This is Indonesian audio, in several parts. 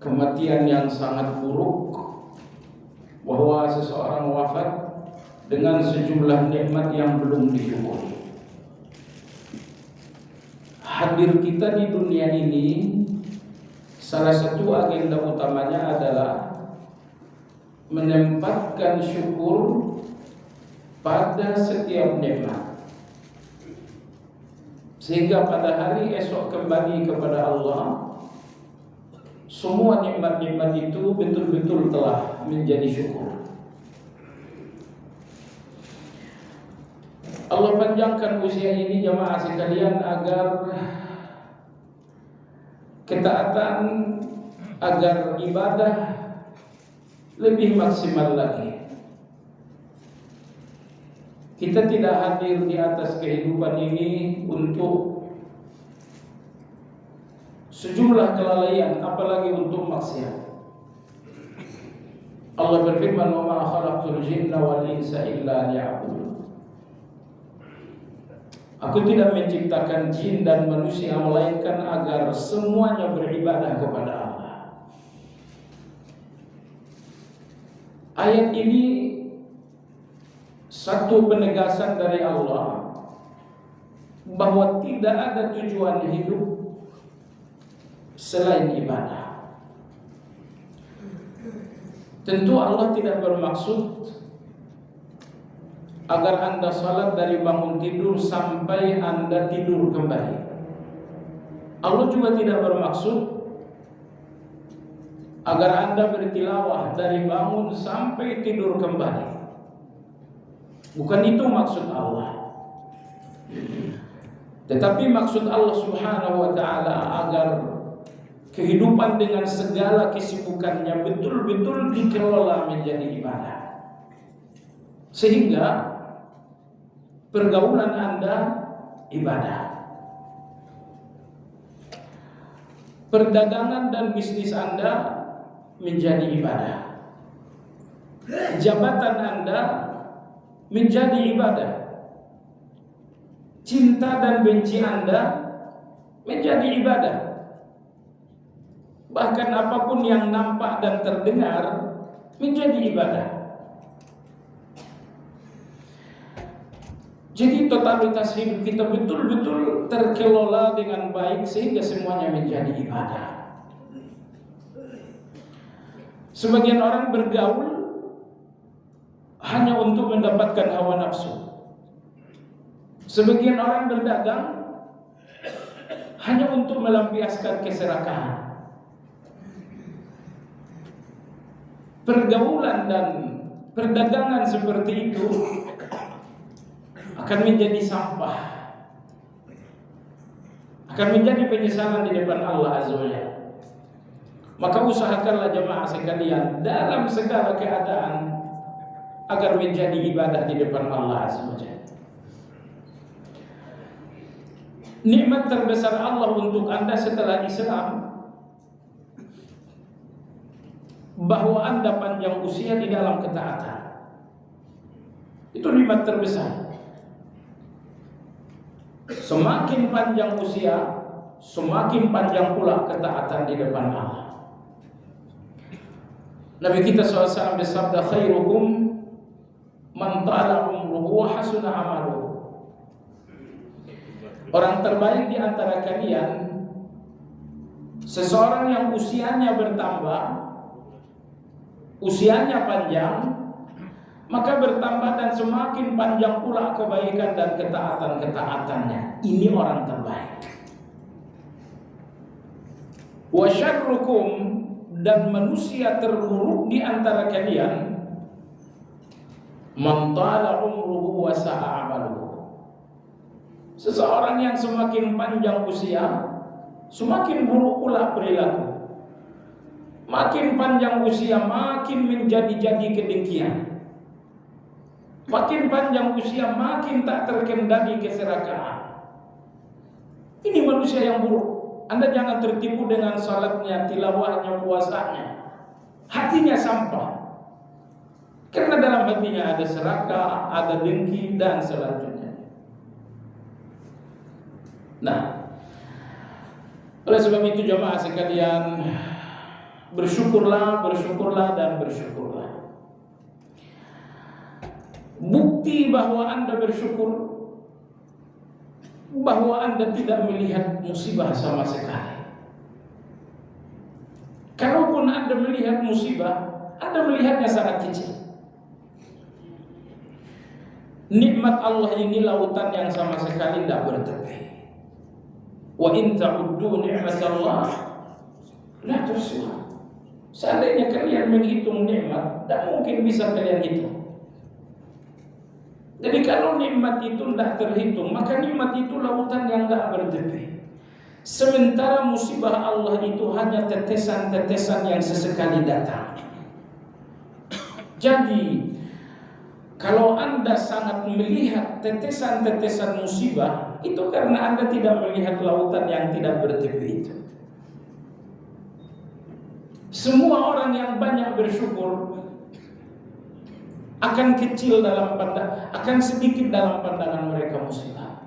kematian yang sangat buruk, bahwa seseorang wafat dengan sejumlah nikmat yang belum disyukuri. Hadir kita di dunia ini, salah satu agenda utamanya adalah menempatkan syukur pada setiap nikmat, sehingga pada hari esok kembali kepada Allah, semua nikmat-nikmat itu betul-betul telah menjadi syukur. Allah panjangkan usia ini jamaah sekalian agar ketaatan, agar ibadah lebih maksimal lagi. Kita tidak hadir di atas kehidupan ini untuk sejumlah kelalaian, apalagi untuk maksiat. Allah berfirman, "Wa ma khalaqtul jinna wal insa illa liya'budun." Aku tidak menciptakan jin dan manusia melainkan agar semuanya beribadah kepada Allah. Ayat ini satu penegasan dari Allah bahwa tidak ada tujuan hidup selain ibadah. Tentu Allah tidak bermaksud agar Anda salat dari bangun tidur sampai Anda tidur kembali. Allah juga tidak bermaksud agar Anda bertilawah dari bangun sampai tidur kembali. Bukan itu maksud Allah. Tetapi maksud Allah Subhanahu wa ta'ala agar kehidupan dengan segala kesibukannya betul-betul dikelola menjadi ibadah, sehingga pergaulan Anda ibadah, perdagangan dan bisnis Anda menjadi ibadah, jabatan Anda menjadi ibadah, cinta dan benci Anda menjadi ibadah. Bahkan apapun yang nampak dan terdengar menjadi ibadah. Jadi totalitas hidup kita betul-betul terkelola dengan baik sehingga semuanya menjadi ibadah. Sebagian orang bergaul hanya untuk mendapatkan hawa nafsu. Sebagian orang berdagang hanya untuk melampiaskan keserakahan. Pergaulan dan perdagangan seperti itu akan menjadi sampah, akan menjadi penyesalan di depan Allah Azza wa Jalla. Maka usahakanlah jemaah sekalian dalam segala keadaan agar menjadi ibadah di depan Allah Azza wa Jalla. Nikmat terbesar Allah untuk Anda setelah Islam, bahwa Anda panjang usia di dalam ketaatan. Itu nikmat terbesar. Semakin panjang usia, semakin panjang pula ketaatan di depan Allah. Nabi kita SAW bersabda, "Khairukum man ta'ala umruhu wa hasuna amaluhu." Orang terbaik di antara kalian seseorang yang usianya bertambah, usianya panjang, maka bertambah dan semakin panjang pula kebaikan dan ketaatan-ketaatannya. Ini orang terbaik. Wa syarrukum, dan manusia terburuk di antara kalian, man tala umruhu wa sa'a amaluhu. Seseorang yang semakin panjang usia, semakin buruk pula perilaku. Makin panjang usia, makin menjadi-jadi kedengkian. Makin panjang usia, makin tak terkendali keserakahan. Ini manusia yang buruk. Anda jangan tertipu dengan salatnya, tilawahnya, puasanya. Hatinya sampah. Karena dalam hatinya ada serakah, ada dengki, dan selanjutnya. Nah, oleh sebab itu jemaah sekalian, Bersyukurlah, bersyukurlah, dan bersyukurlah. Bukti bahwa Anda bersyukur, bahwa Anda tidak melihat musibah sama sekali. Kalaupun Anda melihat musibah, Anda melihatnya sangat kecil. Nikmat Allah ini lautan yang sama sekali tidak bertepi. Wa in ta'uddu ni'matallah la tuhsuha. Seandainya kalian menghitung nikmat, tidak mungkin bisa kalian hitung. Jadi kalau nikmat itu tidak terhitung, maka nikmat itu lautan yang tidak bertepi. Sementara musibah Allah itu hanya tetesan-tetesan yang sesekali datang. Jadi kalau Anda sangat melihat tetesan-tetesan musibah, itu karena Anda tidak melihat lautan yang tidak bertepi itu. Semua orang yang banyak bersyukur akan kecil dalam akan sedikit dalam pandangan mereka musibah.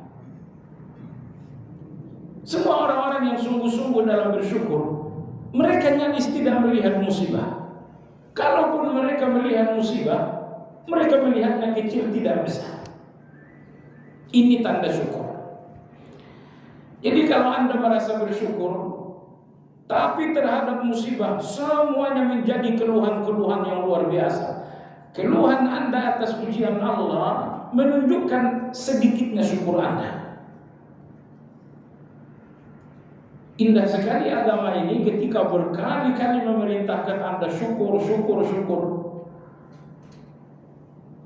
Semua orang-orang yang sungguh-sungguh dalam bersyukur, mereka nyaris tidak melihat musibah. Kalaupun mereka melihat musibah, mereka melihatnya kecil, tidak besar. Ini tanda syukur. Jadi kalau Anda merasa bersyukur, tapi terhadap musibah semuanya menjadi keluhan-keluhan yang luar biasa, keluhan Anda atas ujian Allah menunjukkan sedikitnya syukur Anda. Indah sekali agama ini ketika berkali-kali memerintahkan Anda syukur, syukur, syukur.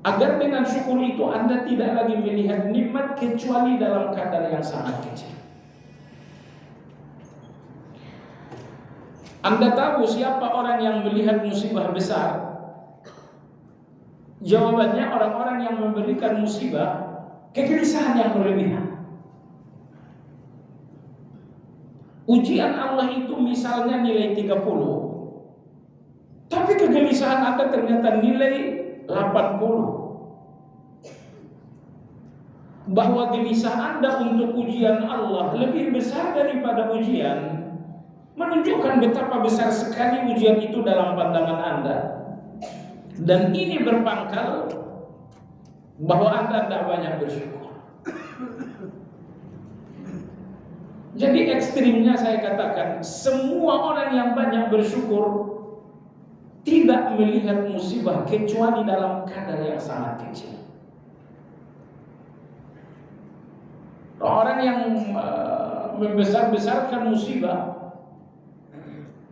Agar dengan syukur itu Anda tidak lagi melihat nikmat kecuali dalam kadar yang sangat kecil. Anda tahu siapa orang yang melihat musibah besar? Jawabannya orang-orang yang memberikan musibah kegelisahan yang berlebihan. Ujian Allah itu misalnya nilai 30, tapi kegelisahan Anda ternyata nilai 80. Bahwa gelisah Anda untuk ujian Allah lebih besar daripada ujian, menunjukkan betapa besar sekali ujian itu dalam pandangan Anda. Dan ini berpangkal bahwa Anda tidak banyak bersyukur. Jadi ekstrimnya saya katakan, semua orang yang banyak bersyukur tidak melihat musibah kecuali dalam kadar yang sangat kecil. Orang yang membesar-besarkan musibah,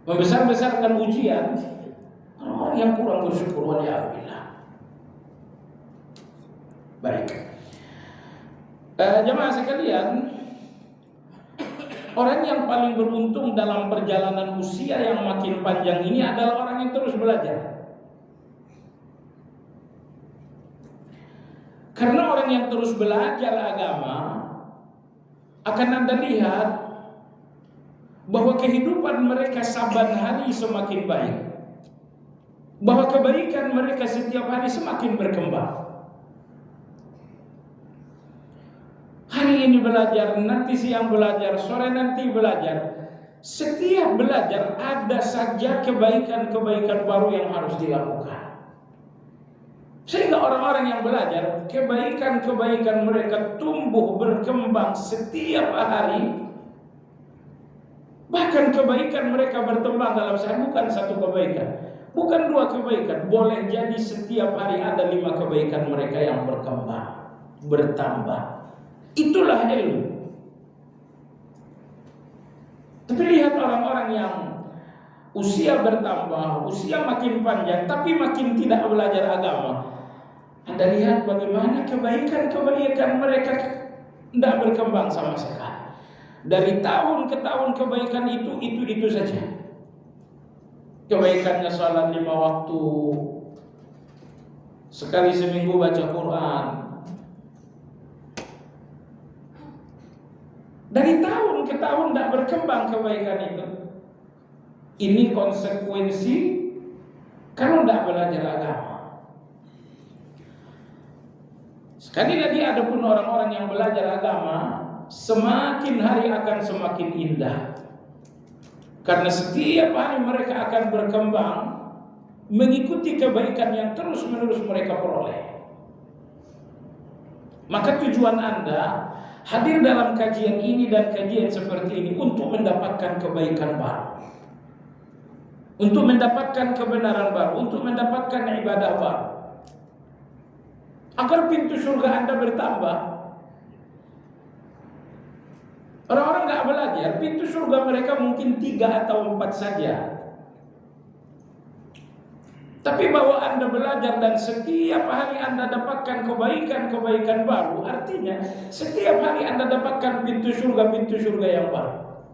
membesar-besarkan ujian, orang yang kurang bersyukur, waliyahulillah. Baik, jemaah sekalian, orang yang paling beruntung dalam perjalanan usia yang makin panjang ini adalah orang yang terus belajar. Karena orang yang terus belajar agama, akan Anda lihat bahwa kehidupan mereka saban hari semakin baik, bahwa kebaikan mereka setiap hari semakin berkembang. Hari ini belajar, nanti siang belajar, sore nanti belajar. Setiap belajar ada saja kebaikan-kebaikan baru yang harus dilakukan. Sehingga orang-orang yang belajar, kebaikan-kebaikan mereka tumbuh berkembang setiap hari. Bahkan kebaikan mereka bertambah dalam sehari, bukan satu kebaikan, bukan dua kebaikan. Boleh jadi setiap hari ada 5 kebaikan mereka yang berkembang, bertambah. Itulah ilmu. Tapi lihat orang-orang yang usia bertambah, usia makin panjang, tapi makin tidak belajar agama. Anda lihat bagaimana kebaikan-kebaikan mereka tidak berkembang sama sekali. Dari tahun ke tahun kebaikan itu saja. Kebaikannya salat 5 waktu, sekali seminggu baca Quran. Dari tahun ke tahun tidak berkembang kebaikan itu. Ini konsekuensi kalau tidak belajar agama. Sekali lagi, ada pun orang-orang yang belajar agama, semakin hari akan semakin indah. Karena setiap hari mereka akan berkembang mengikuti kebaikan yang terus-menerus mereka peroleh. Maka tujuan Anda hadir dalam kajian ini dan kajian seperti ini untuk mendapatkan kebaikan baru, untuk mendapatkan kebenaran baru, untuk mendapatkan ibadah baru, agar pintu surga Anda bertambah. Orang-orang nggak belajar, pintu surga mereka mungkin 3 atau 4 saja. Tapi bahwa Anda belajar dan setiap hari Anda dapatkan kebaikan-kebaikan baru, artinya setiap hari Anda dapatkan pintu surga yang baru.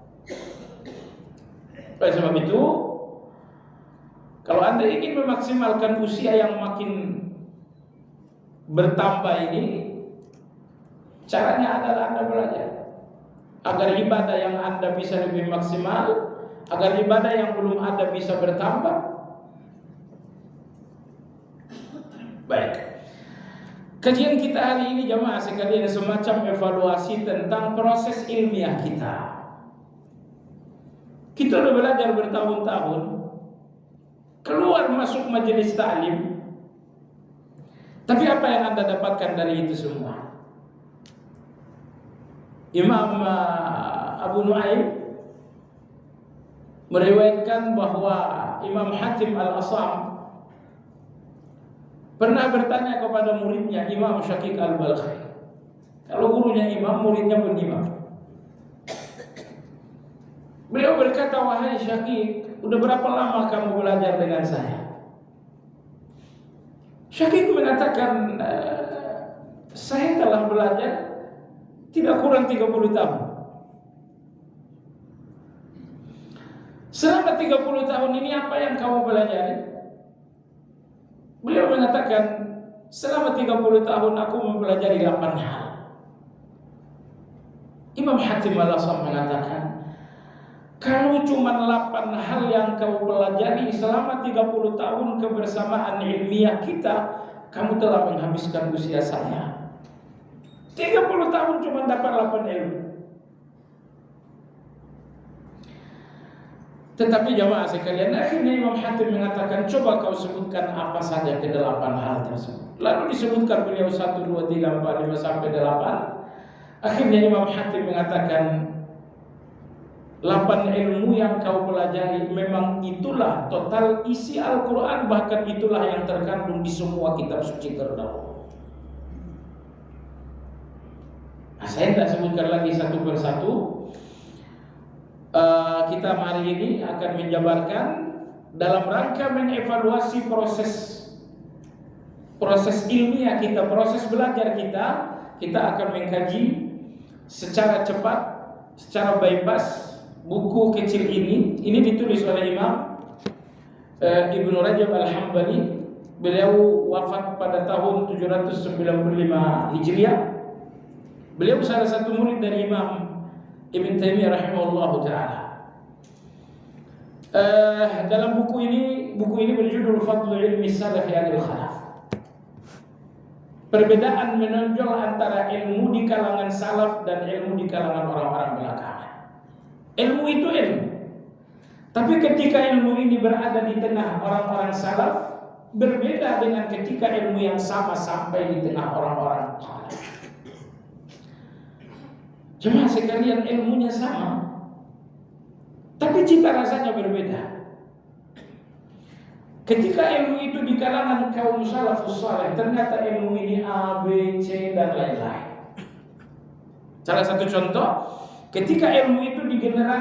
Oleh sebab itu, kalau Anda ingin memaksimalkan usia yang makin bertambah ini, caranya adalah Anda belajar. Agar ibadah yang Anda bisa lebih maksimal, agar ibadah yang belum ada bisa bertambah. Baik. Kajian kita hari ini jamaah sekalian semacam evaluasi tentang proses ilmiah kita. Kita sudah belajar bertahun-tahun, keluar masuk majelis ta'lim. Tapi apa yang Anda dapatkan dari itu semua? Imam Abu Nu'aim meriwayatkan bahwa Imam Hatim Al-Asam pernah bertanya kepada muridnya Imam Syaqiq Al-Balkhi. Kalau gurunya imam, muridnya pun imam. Beliau berkata, "Wahai Syaqiq, udah berapa lama kamu belajar dengan saya?" Syaqiq mengatakan, "Saya telah belajar tidak kurang 30 tahun. Selama 30 tahun ini apa yang kamu pelajari?" Beliau mengatakan, "Selama 30 tahun aku mempelajari 8 hal." Imam Hatim Al-Asam mengatakan, "Kalau cuma 8 hal yang kamu pelajari selama 30 tahun kebersamaan ilmiah kita, kamu telah menghabiskan usia saya. 30 tahun cuma dapat 8 ilmu." Tetapi jamaah sekalian, akhirnya Imam Hatim mengatakan, "Coba kau sebutkan apa saja ke-8 hal tersebut." Lalu disebutkan beliau 1, 2, 3, 4, 5 sampai 8. Akhirnya Imam Hatim mengatakan, 8 ilmu yang kau pelajari memang itulah total isi Al-Quran, bahkan itulah yang terkandung di semua kitab suci terdahulu. Nah, saya tidak sebutkan lagi satu persatu. Kita hari ini akan menjabarkan dalam rangka mengevaluasi proses ilmiah kita, proses belajar kita akan mengkaji secara cepat, secara bypass buku kecil ini. Ini ditulis oleh Imam Ibnu Rajab Al-Hambali. Beliau wafat pada tahun 795 Hijriah. Beliau salah satu murid dari Imam Ibn Taimiyah rahimahullah ta'ala. Dalam buku ini berjudul Fadlul Ilmi Salafi Anil Khalaf. Perbedaan menonjol antara ilmu di kalangan salaf dan ilmu di kalangan orang-orang belakangan. Ilmu itu ilmu, tapi ketika ilmu ini berada di tengah orang-orang salaf, berbeda dengan ketika ilmu yang sama sampai di tengah orang-orang khalaf. Jemaah sekalian, ilmunya sama, tapi cita rasanya berbeda. Ketika ilmu itu di kalangan kaum salafus saleh, ternyata ilmu ini A, B, C dan lain-lain. Salah satu contoh, ketika ilmu itu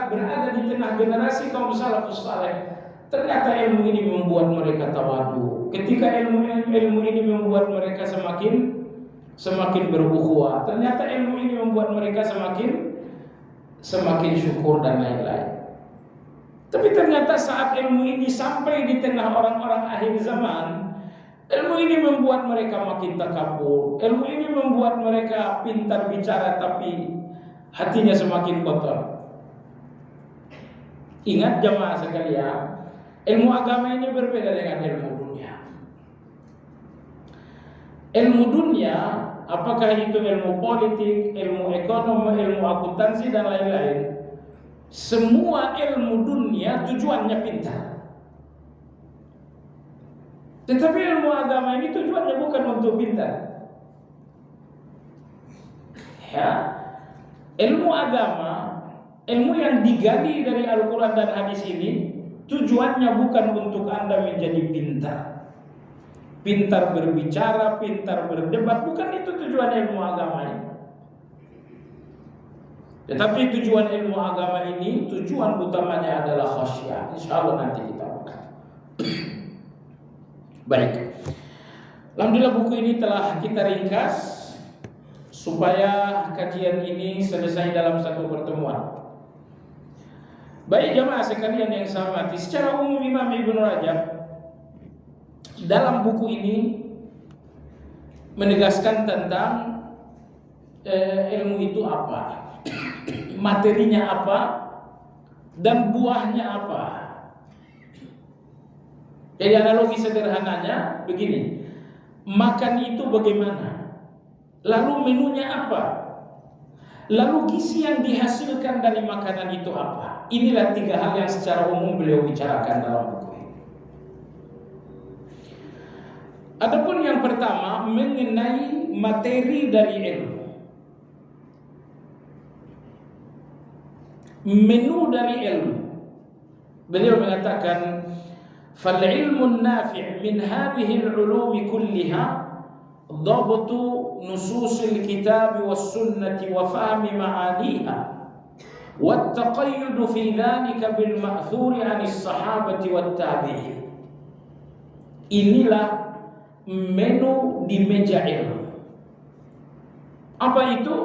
berada di tengah generasi kaum salafus saleh, ternyata ilmu ini membuat mereka tawadu. Ketika ilmu ini membuat mereka semakin berukhuwah, ternyata ilmu ini membuat mereka semakin syukur dan lain-lain. Tapi ternyata saat ilmu ini sampai di tengah orang-orang akhir zaman, ilmu ini membuat mereka makin takabur. Ilmu ini membuat mereka pintar bicara tapi hatinya semakin kotor. Ingat jamaah sekalian, ilmu agama ini berbeda dengan ilmu dunia. Ilmu dunia, apakah itu ilmu politik, ilmu ekonomi, ilmu akuntansi dan lain-lain, semua ilmu dunia tujuannya pintar. Tetapi ilmu agama ini tujuannya bukan untuk pintar. Ya, ilmu agama, ilmu yang digali dari Al-Quran dan hadis ini tujuannya bukan untuk Anda menjadi pintar. Pintar berbicara, pintar berdebat, bukan itu tujuan ilmu agama ini. Tetapi tujuan ilmu agama ini, tujuan utamanya adalah khasyah. Insya Allah nanti kita akan. Baik. Alhamdulillah buku ini telah kita ringkas supaya kajian ini selesai dalam satu pertemuan. Baik jamaah sekalian yang saya hormati, secara umum Imam Ibnu Rajab dalam buku ini menegaskan tentang ilmu itu apa, materinya apa, dan buahnya apa. Jadi analogi sederhananya begini, makan itu bagaimana? Lalu menunya apa? Lalu gizi yang dihasilkan dari makanan itu apa? Inilah 3 hal yang secara umum beliau bicarakan dalam buku ini. Adapun yang pertama mengenai materi dari ilmu. Menu dari ilmu. Beliau mengatakan فالعلم النافع من هذه العلوم كلها ضبط نصوص الكتاب والسنة وفهم معانيها والتقيد في ذلك بالمأثور عن الصحابة والتابعين. Inilah menu di meja ilmu. Apa itu?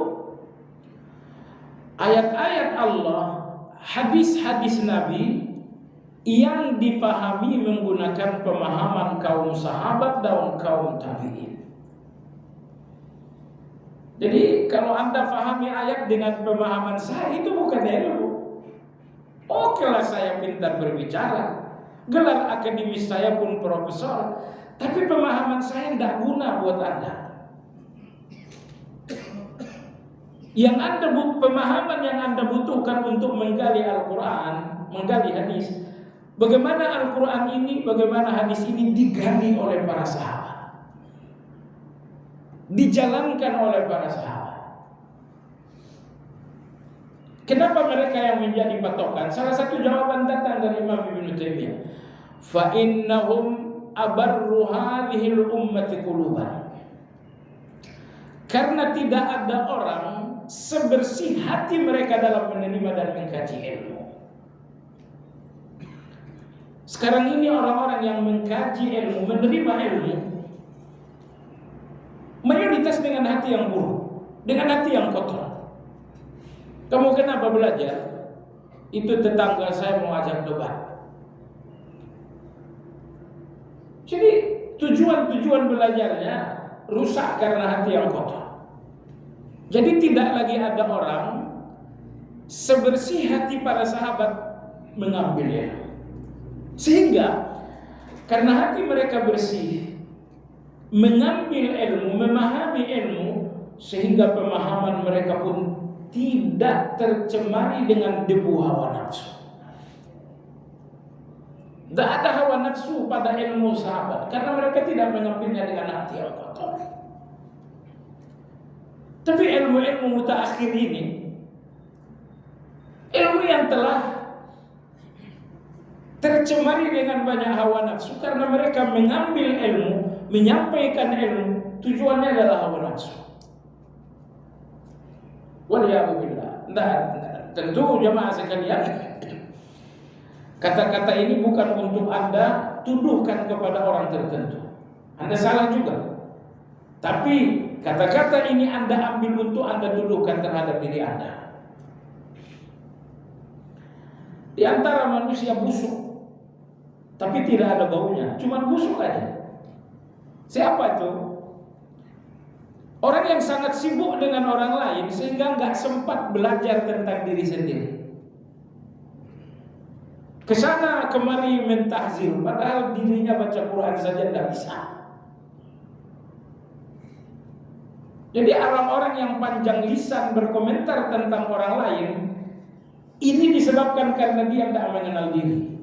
Ayat-ayat Allah, hadis-hadis Nabi yang dipahami menggunakan pemahaman kaum sahabat dan kaum tabi'in. Jadi kalau Anda pahami ayat dengan pemahaman saya, itu bukan ilmu. Oke lah saya pintar berbicara, gelar akademis saya pun profesor, tapi pemahaman saya tidak guna buat Anda. Pemahaman yang Anda butuhkan untuk menggali Al-Quran, menggali hadis, bagaimana Al-Quran ini, bagaimana hadis ini digali oleh para sahabat, dijalankan oleh para sahabat. Kenapa mereka yang menjadi patokan? Salah satu jawaban datang dari Imam Ibnu Taimiyah. Fa innahum abarru hadhil ummati quluban. Karena tidak ada orang sebersih hati mereka dalam menerima dan mengkaji ilmu. Sekarang ini orang-orang yang mengkaji ilmu, menerima ilmu, mayoritas dengan hati yang buruk, dengan hati yang kotor. Kamu kenapa belajar? Itu tetangga saya mau ajak debat. Jadi tujuan belajarnya rusak karena hati yang kotor. Jadi tidak lagi ada orang sebersih hati para sahabat mengambil ilmu. Sehingga karena hati mereka bersih, mengambil ilmu, memahami ilmu, sehingga pemahaman mereka pun tidak tercemari dengan debu hawa nafsu. Tidak ada hawa nafsu pada ilmu sahabat karena mereka tidak mengambilnya dengan hati yang kotor. Tapi ilmu-ilmu mutaakhir ini, ilmu yang telah tercemari dengan banyak hawa nafsu karena mereka mengambil ilmu, menyampaikan ilmu, tujuannya adalah hawa nafsu. Waliyahulillah. Tentu jamaah sekalian, kata-kata ini bukan untuk Anda tuduhkan kepada orang tertentu. Anda salah juga. Tapi kata-kata ini Anda ambil untuk Anda tuduhkan terhadap diri Anda. Di antara manusia busuk, tapi tidak ada baunya, cuma busuk aja. Siapa itu? Orang yang sangat sibuk dengan orang lain sehingga nggak sempat belajar tentang diri sendiri. Kesana kemari mentahzir, padahal dirinya baca Quran saja tidak bisa. Jadi orang-orang yang panjang lisan berkomentar tentang orang lain, Ini disebabkan karena dia tidak mengenal diri.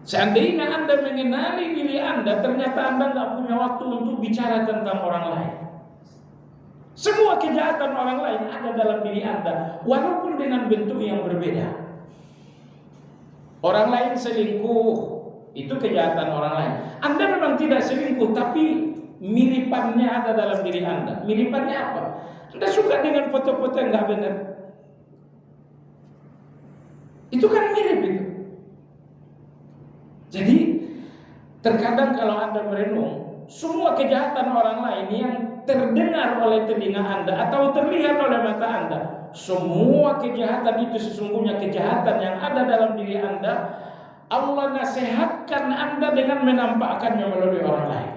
Seandainya Anda mengenali diri Anda, ternyata Anda tidak punya waktu untuk bicara tentang orang lain. Semua kejahatan orang lain ada dalam diri Anda, walaupun dengan bentuk yang berbeda. Orang lain selingkuh, itu kejahatan orang lain. Anda memang tidak selingkuh, tapi miripannya ada dalam diri Anda. Miripannya apa? Anda suka dengan foto-foto yang nggak benar. Itu kan mirip itu. Jadi terkadang kalau Anda merenung, semua kejahatan orang lain yang terdengar oleh telinga Anda atau terlihat oleh mata Anda, semua kejahatan itu sesungguhnya kejahatan yang ada dalam diri Anda. Allah nasihatkan Anda dengan menampakkannya melalui orang lain.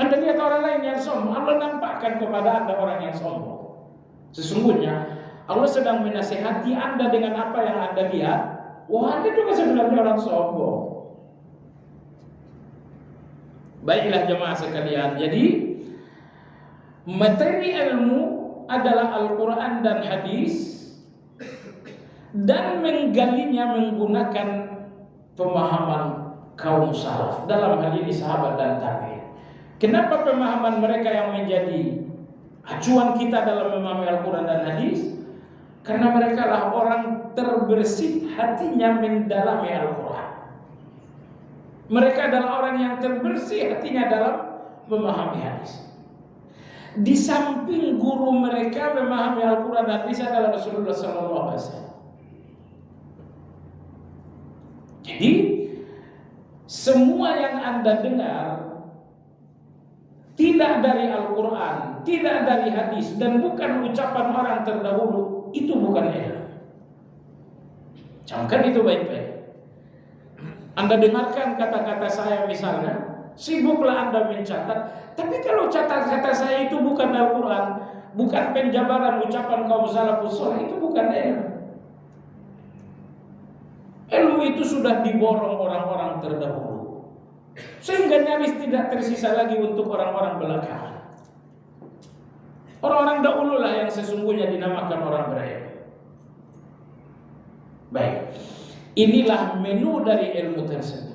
Anda lihat orang lain yang sombong, Allah nampakkan kepada Anda orang yang sombong. Sesungguhnya Allah sedang menasihati Anda dengan apa yang Anda lihat. Wah, Anda juga sebenarnya orang sombong. Baiklah jemaah sekalian, jadi materi ilmu adalah Al-Quran dan hadis, dan menggalinya menggunakan pemahaman kaum salaf, dalam hal ini sahabat dan tabi'in. Kenapa pemahaman mereka yang menjadi acuan kita dalam memahami Al-Quran dan hadis? Karena mereka lah orang terbersih hatinya mendalami Al-Quran. Mereka adalah orang yang terbersih hatinya dalam memahami hadis. Di samping guru mereka memahami Al-Quran dan hadis adalah Rasulullah SAW. Jadi semua yang Anda dengar tidak dari Al-Quran, tidak dari hadis, dan bukan ucapan orang terdahulu, itu bukan ilmu. Camkan itu baik-baik. Anda dengarkan kata-kata saya misalnya, sibuklah Anda mencatat. Tapi kalau kata-kata saya itu bukan Al-Quran, bukan penjabaran ucapan kaum salafus saleh, itu bukan ilmu. Ilmu itu sudah diborong orang-orang terdahulu, sehingga nyaris tidak tersisa lagi untuk orang-orang belakangan. Orang-orang dahulu lah yang sesungguhnya dinamakan orang berilmu. Baik, inilah menu dari ilmu tersebut.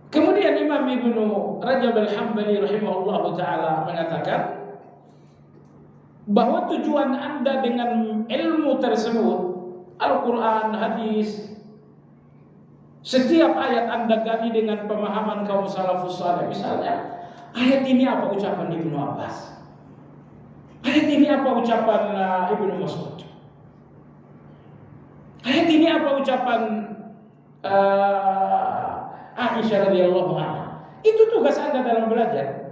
Kemudian Imam Ibnu Rajab Al-Hambali rahimahullah ta'ala mengatakan bahwa tujuan Anda dengan ilmu tersebut, Al-Quran, hadis, setiap ayat Anda gali dengan pemahaman kaum salafus saleh. Misalnya, ayat ini apa ucapan Ibnu Abbas? Ayat ini apa ucapan Ibnu Mas'ud? Ayat ini apa ucapan Aisyah radhiyallahu anha? Itu tugas Anda dalam belajar.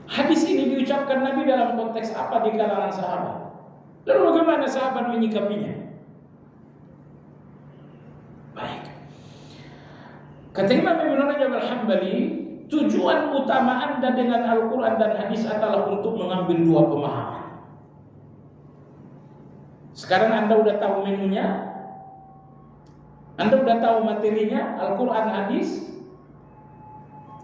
Hadis ini diucapkan Nabi dalam konteks apa di kalangan sahabat? Lalu bagaimana sahabat menyikapinya? Baik. Kata Imam Ibnu Rajab Al-Hambali, tujuan utama Anda dengan Al-Quran dan hadis adalah untuk mengambil dua pemahaman. Sekarang Anda udah tahu menunya, Anda udah tahu materinya, Al-Quran, hadis,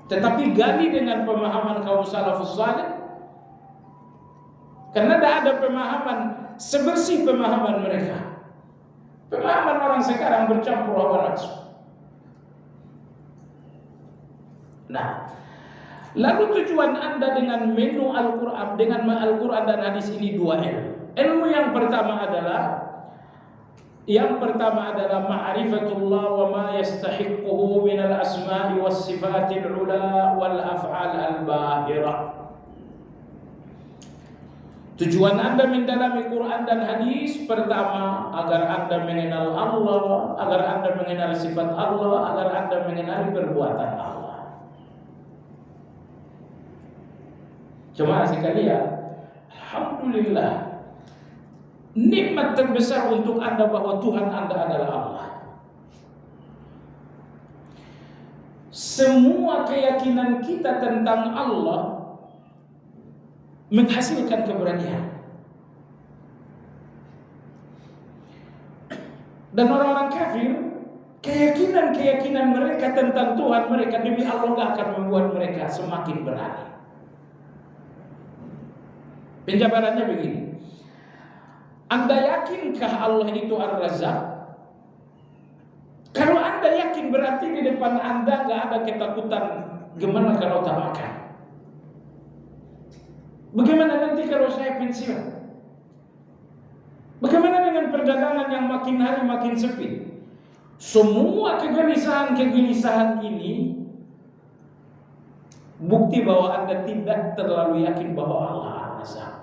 tetapi gali dengan pemahaman kaum salafus saleh, karena tidak ada pemahaman sebersih pemahaman mereka. Pemahaman orang sekarang bercampur hawa nafsu. Nah, lalu tujuan Anda dengan menu Al-Quran, dengan Al-Quran dan hadis ini dua ilmu. Ilmu yang pertama adalah ma'rifatullah wa ma yastahiquhu minal asma'i was sifatil ula wal af'al al-bahirah. Tujuan Anda mendalami Quran dan hadis pertama agar Anda mengenal Allah, agar Anda mengenal sifat Allah, agar Anda mengenal perbuatan Allah. Jemaah sekalian, alhamdulillah, nikmat terbesar untuk Anda bahwa Tuhan Anda adalah Allah. Semua keyakinan kita tentang Allah menghasilkan keberanian. Dan orang-orang kafir keyakinan mereka tentang Tuhan mereka demi Allah gak akan membuat mereka semakin berani. Penjabarannya begini. Anda yakinkah Allah itu Ar-Razzaq? Kalau Anda yakin berarti di depan Anda gak ada ketakutan gimana kalau tak makan. Bagaimana nanti kalau saya pensiun? Bagaimana dengan perdagangan yang makin hari makin sepi? Semua kegelisahan ini bukti bahwa Anda tidak terlalu yakin bahwa Allah Ar-Razzaq.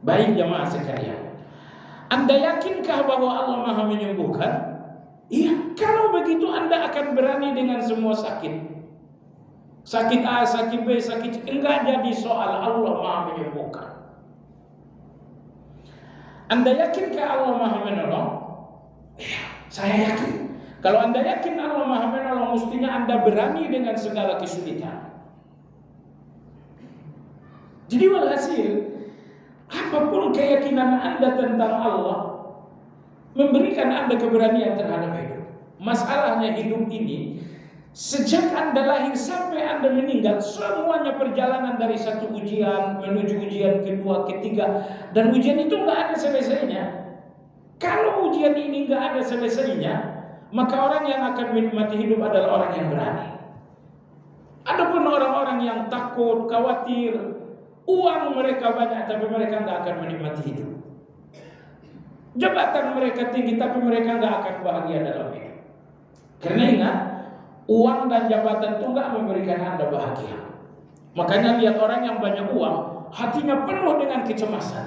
Baik jamaah sekalian, Anda yakinkah bahwa Allah Maha menyembuhkan? Iya. Kalau begitu Anda akan berani dengan semua sakit. Sakit A, sakit B, sakit C, enggak jadi soal, Allah Maha menyembuhkan. Anda yakinkah Allah Maha menolong? Ya, saya yakin. Kalau Anda yakin Allah Maha menolong, mestinya Anda berani dengan segala kesulitan. Jadi walhasil, apapun keyakinan Anda tentang Allah, memberikan Anda keberanian terhadap hidup. Masalahnya hidup ini, sejak Anda lahir sampai Anda meninggal, semuanya perjalanan dari satu ujian menuju ujian kedua, ketiga, dan ujian itu nggak ada selesainya. Kalau ujian ini nggak ada selesainya, maka orang yang akan menikmati hidup adalah orang yang berani. Adapun orang-orang yang takut, khawatir, uang mereka banyak tapi mereka nggak akan menikmati hidup. Jabatan mereka tinggi tapi mereka nggak akan bahagia dalam hidup. Karena ingat, uang dan jabatan itu nggak memberikan Anda bahagia. Makanya lihat orang yang banyak uang, hatinya penuh dengan kecemasan.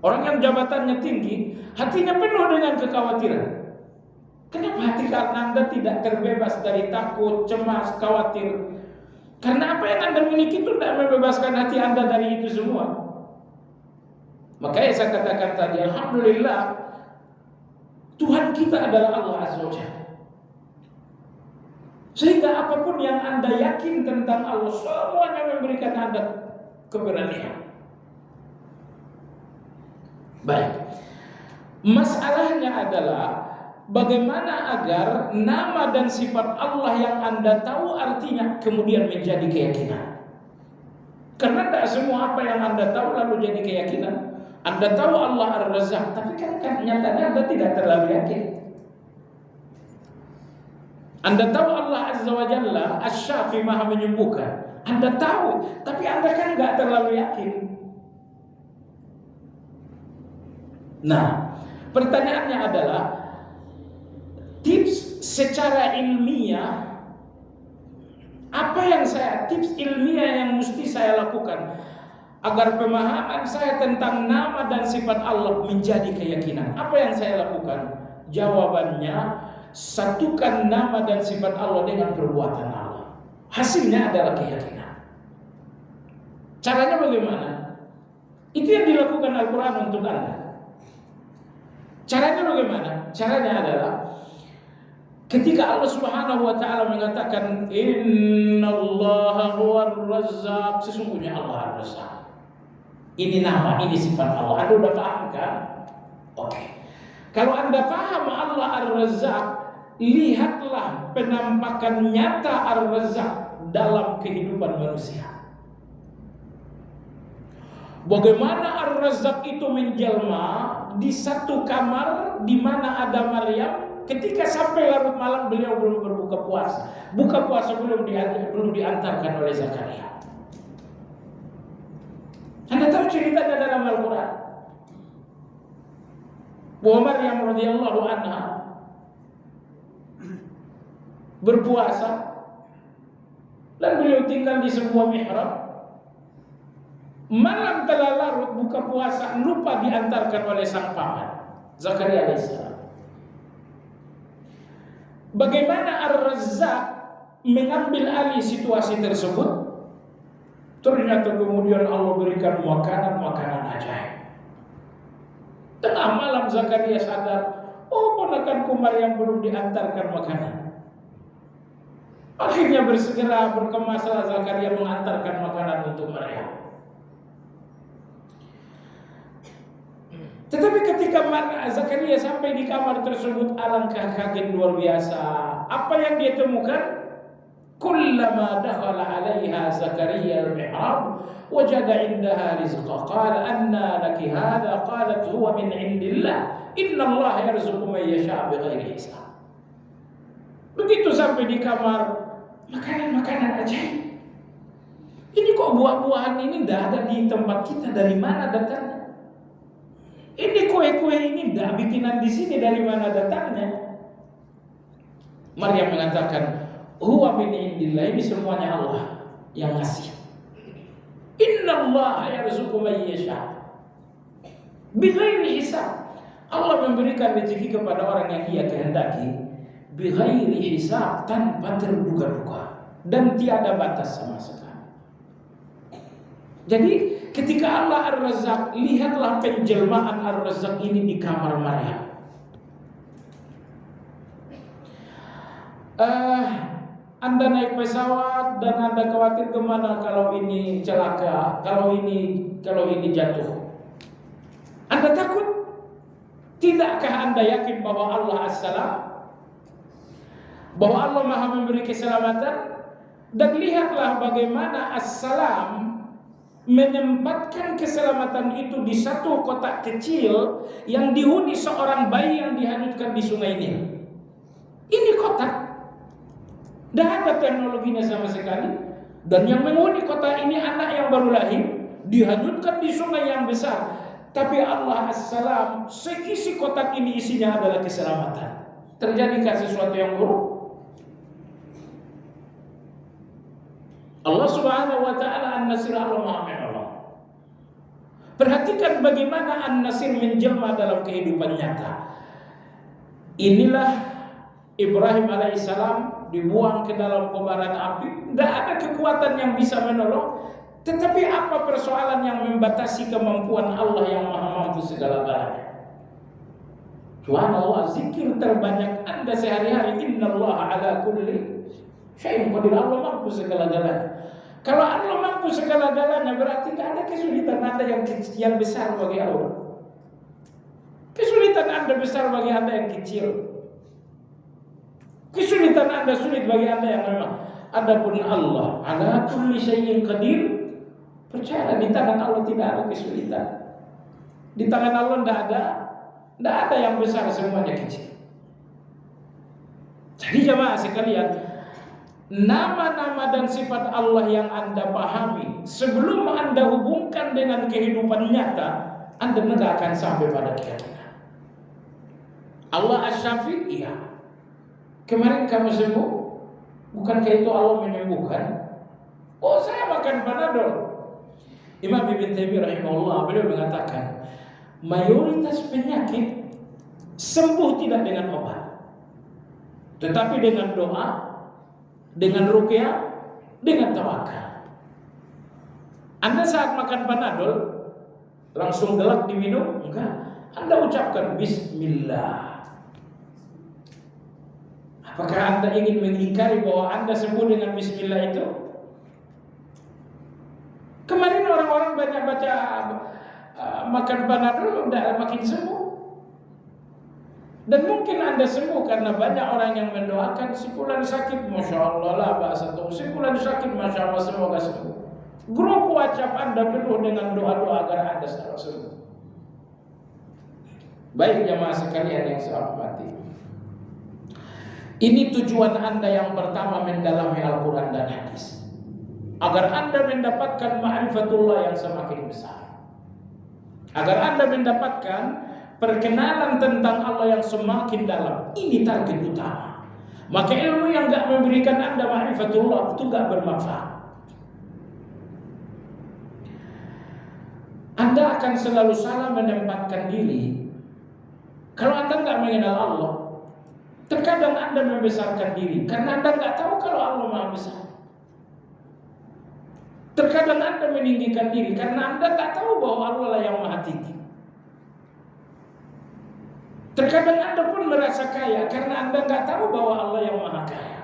Orang yang jabatannya tinggi, hatinya penuh dengan kekhawatiran. Kenapa hati Anda tidak terbebas dari takut, cemas, khawatir? Karena apa yang Anda miliki itu tidak membebaskan hati Anda dari itu semua. Makanya saya katakan tadi, alhamdulillah, Tuhan kita adalah Allah Azza wa Jalla. Sehingga apapun yang Anda yakin tentang Allah, semuanya memberikan Anda keberanian. Baik. Masalahnya adalah bagaimana agar nama dan sifat Allah yang Anda tahu artinya kemudian menjadi keyakinan. Karena tidak semua apa yang Anda tahu lalu jadi keyakinan. Anda tahu Allah Ar-Razzaq, tapi kan nyatanya Anda tidak terlalu yakin. Anda tahu Allah Azza wa Jalla Asy-Syafi Maha menyembuhkan. Anda tahu, tapi Anda kan nggak terlalu yakin. Nah, pertanyaannya adalah tips secara ilmiah, tips ilmiah yang mesti saya lakukan agar pemahaman saya tentang nama dan sifat Allah menjadi keyakinan. Apa yang saya lakukan? Jawabannya, satukan nama dan sifat Allah dengan perbuatan Allah. Hasilnya adalah keyakinan. Caranya bagaimana? Itu yang dilakukan Al-Quran untuk Anda. Caranya bagaimana? Caranya adalah ketika Allah Subhanahu wa taala mengatakan innallaha huwar razzaq, sesungguhnya Allah Ar-Razzaq. Ini nama, ini sifat Allah. Anda udah paham kan? Oke. Kalau Anda paham Allah Ar-Razzaq, lihatlah penampakan nyata Ar-Razzaq dalam kehidupan manusia. Bagaimana Ar-Razzaq itu menjelma di satu kamar di mana ada Maryam. Ketika sampai larut malam beliau belum berbuka puasa. Buka puasa belum diantarkan oleh Zakaria. Anda tahu ceritanya dalam Al-Quran. Bahwa Maryam radhiyallahu anha berpuasa dan beliau tinggal di sebuah mihrab. Malam telah larut, buka puasa, lupa diantarkan oleh sang paman Zakaria alaihissalam. Bagaimana Ar-Razzaq mengambil alih situasi tersebut? Ternyata kemudian Allah berikan makanan ajaib. Tengah malam Zakaria sadar, oh ponakanku Maryam belum diantarkan makanan. Akhirnya bersegera berkemaslah Zakaria mengantarkan makanan untuk Maryam. Tetapi ketika Zakaria sampai di kamar tersebut, alangkah kaget luar biasa. Apa yang dia temukan? Kullama dakhala 'alaiha Zakaria al-mihrab wajada 'indaha rizqa. Qala anna laki hadha? Qalat huwa min 'indillah. Inna Allah yarzuqu man yasha' bighairi hisab. Begitu sampai di kamar, makanan-makanan ajaib. Ini kok buah-buahan ini tidak ada di tempat kita, dari mana datangnya? Ini kue-kue ini tidak bikinan di sini, dari mana datangnya? Maryam mengatakan, huwa min indillah, ini semuanya Allah yang ngasih. Inna Allah yarzuqu man yasha' bighairi hisab. Allah memberikan rezeki kepada orang yang Ia kehendaki bighairi hisab, tanpa terduga-duga dan tiada batas sama sekali. Jadi ketika Allah Ar-Razzaq, lihatlah penjelmaan Ar-Razzaq ini di kamar Maryam. Anda naik pesawat dan Anda khawatir kemana kalau ini celaka, kalau ini jatuh. Anda takut? Tidakkah Anda yakin bahwa Allah As-Salam, bahwa Allah Maha memberi keselamatan? Dan lihatlah bagaimana As-Salam menempatkan keselamatan itu di satu kotak kecil yang dihuni seorang bayi yang dihanyutkan di sungai Nil. Ini kotak, tidak ada teknologinya sama sekali, dan yang menghuni kota ini anak yang baru lahir, dihanyutkan di sungai yang besar. Tapi Allah As-Salam, seisi kotak ini isinya adalah keselamatan. Terjadikah sesuatu yang buruk? Allah Subhanahu wa Ta'ala An-Nasir, Allah Maha menolong. Perhatikan bagaimana An-Nasir menjelma dalam kehidupan nyata. Inilah Ibrahim alaihissalam dibuang ke dalam kobaran api, tidak ada kekuatan yang bisa menolong. Tetapi apa persoalan yang membatasi kemampuan Allah yang Maha mampu segala-galanya? Subhanallah, zikir terbanyak Anda sehari-hari, innallaha ala kulli syai'in qadir. Allah mampu segala-galanya. Kalau Allah mampu segala-galanya, berarti tidak ada kesulitan Anda yang besar bagi Allah. Kesulitan Anda besar bagi Anda yang kecil. Kesulitan Anda sulit bagi Anda yang memang. Adapun Allah ala kulli syai'in qadir, percayalah, di tangan Allah tidak ada kesulitan. Di tangan Allah tidak ada yang besar, semuanya kecil. Jadi jemaah sekalian, nama-nama dan sifat Allah yang Anda pahami sebelum Anda hubungkan dengan kehidupan nyata, Anda tidak akan sampai pada keyakinan. Allah Asy-Syafi', iya. Kemarin kamu sembuh, bukankah itu Allah menyembuhkan? Oh, saya makan Panadol. Imam Ibn Taimiyah rahimahullah, beliau mengatakan, mayoritas penyakit sembuh tidak dengan obat, tetapi dengan doa, dengan ruqyah, dengan tawakal. Anda saat makan Panadol langsung gelap diminum? Enggak. Anda ucapkan Bismillah. Apakah Anda ingin mengingkari bahwa Anda sembuh dengan Bismillah itu? Kemarin orang-orang banyak baca makan Panadol udah makin sembuh. Dan mungkin Anda sembuh karena banyak orang yang mendoakan, si fulan sakit, Masya Allah lah bahasa itu, si fulan sakit, Masya Allah semoga sembuh. Grup WhatsApp Anda penuh dengan doa-doa agar Anda selalu sembuh. Baik jemaah sekalian yang saya hormati, ini tujuan Anda yang pertama mendalami Al-Quran dan Hadis, agar Anda mendapatkan ma'rifatullah yang semakin besar, agar Anda mendapatkan perkenalan tentang Allah yang semakin dalam. Ini target utama. Maka ilmu yang gak memberikan Anda ma'rifatullah itu gak bermanfaat. Anda akan selalu salah menempatkan diri kalau Anda gak mengenal Allah. Terkadang Anda membesarkan diri karena Anda gak tahu kalau Allah Maha Besar. Terkadang Anda meninggikan diri karena Anda tak tahu bahwa Allah lah yang Maha Tinggi. Terkadang Anda pun merasa kaya karena Anda nggak tahu bahwa Allah yang Maha Kaya.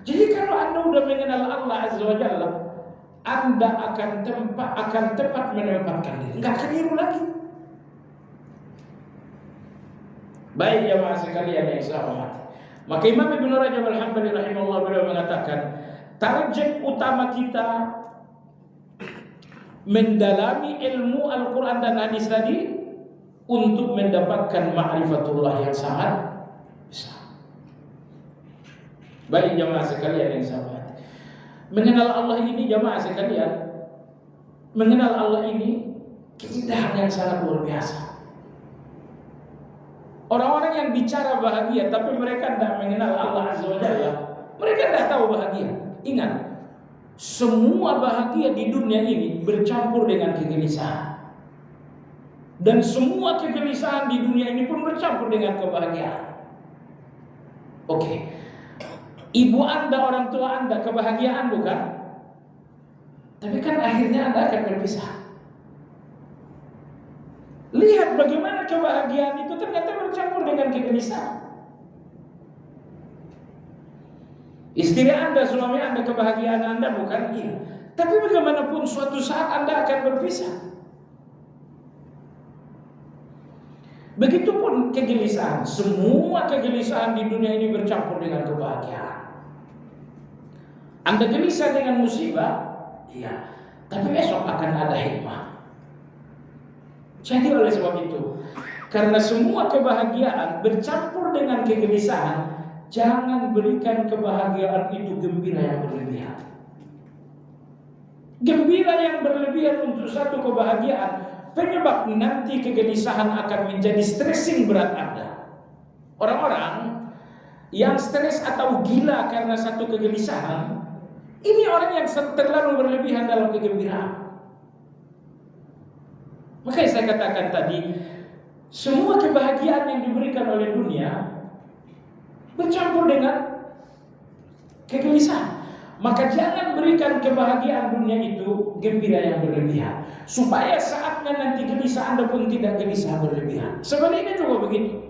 Jadi kalau Anda udah mengenal Allah Azza wa Jalla, Anda akan tepat menempatkan diri, nggak keliru lagi. Baik jamaah sekalian yang saya hormati. Maka Imam Ibnu Rajab Al-Hambali rahimahullah beliau mengatakan, target utama kita mendalami ilmu Al-Quran dan hadis tadi untuk mendapatkan ma'rifatullah yang sangat besar. Baik jamaah sekalian yang saya hormati. Mengenal Allah ini jamaah sekalian, mengenal Allah ini keindahan yang sangat luar biasa. Orang-orang yang bicara bahagia tapi mereka tidak mengenal Allah Azza wa Jalla, mereka tidak tahu bahagia. Ingat, semua bahagia di dunia ini bercampur dengan kegelisahan. Dan semua kegelisahan di dunia ini pun bercampur dengan kebahagiaan. Oke. Ibu Anda, orang tua Anda, kebahagiaan bukan? Tapi kan akhirnya Anda akan berpisah. Lihat bagaimana kebahagiaan itu ternyata bercampur dengan kegelisahan. Istri Anda, suami Anda, kebahagiaan Anda bukan? Iya. Tapi bagaimanapun suatu saat Anda akan berpisah. Begitupun kegelisahan. Semua kegelisahan di dunia ini bercampur dengan kebahagiaan. Anda gelisah dengan musibah, iya. Tapi besok akan ada hikmah. Jadi oleh sebab itu, karena semua kebahagiaan bercampur dengan kegelisahan, jangan berikan kebahagiaan itu gembira yang berlebihan. Gembira yang berlebihan untuk satu kebahagiaan, penyebab nanti kegelisahan akan menjadi stressing berat Anda. Orang-orang yang stres atau gila karena satu kegelisahan, ini orang yang terlalu berlebihan dalam kegembiraan. Makanya saya katakan tadi, semua kebahagiaan yang diberikan oleh dunia bercampur dengan kegelisahan. Maka jangan berikan kebahagiaan dunia itu gembira yang berlebihan, supaya saatnya nanti gelisah Anda pun tidak gelisah berlebihan. Sebaliknya juga begitu.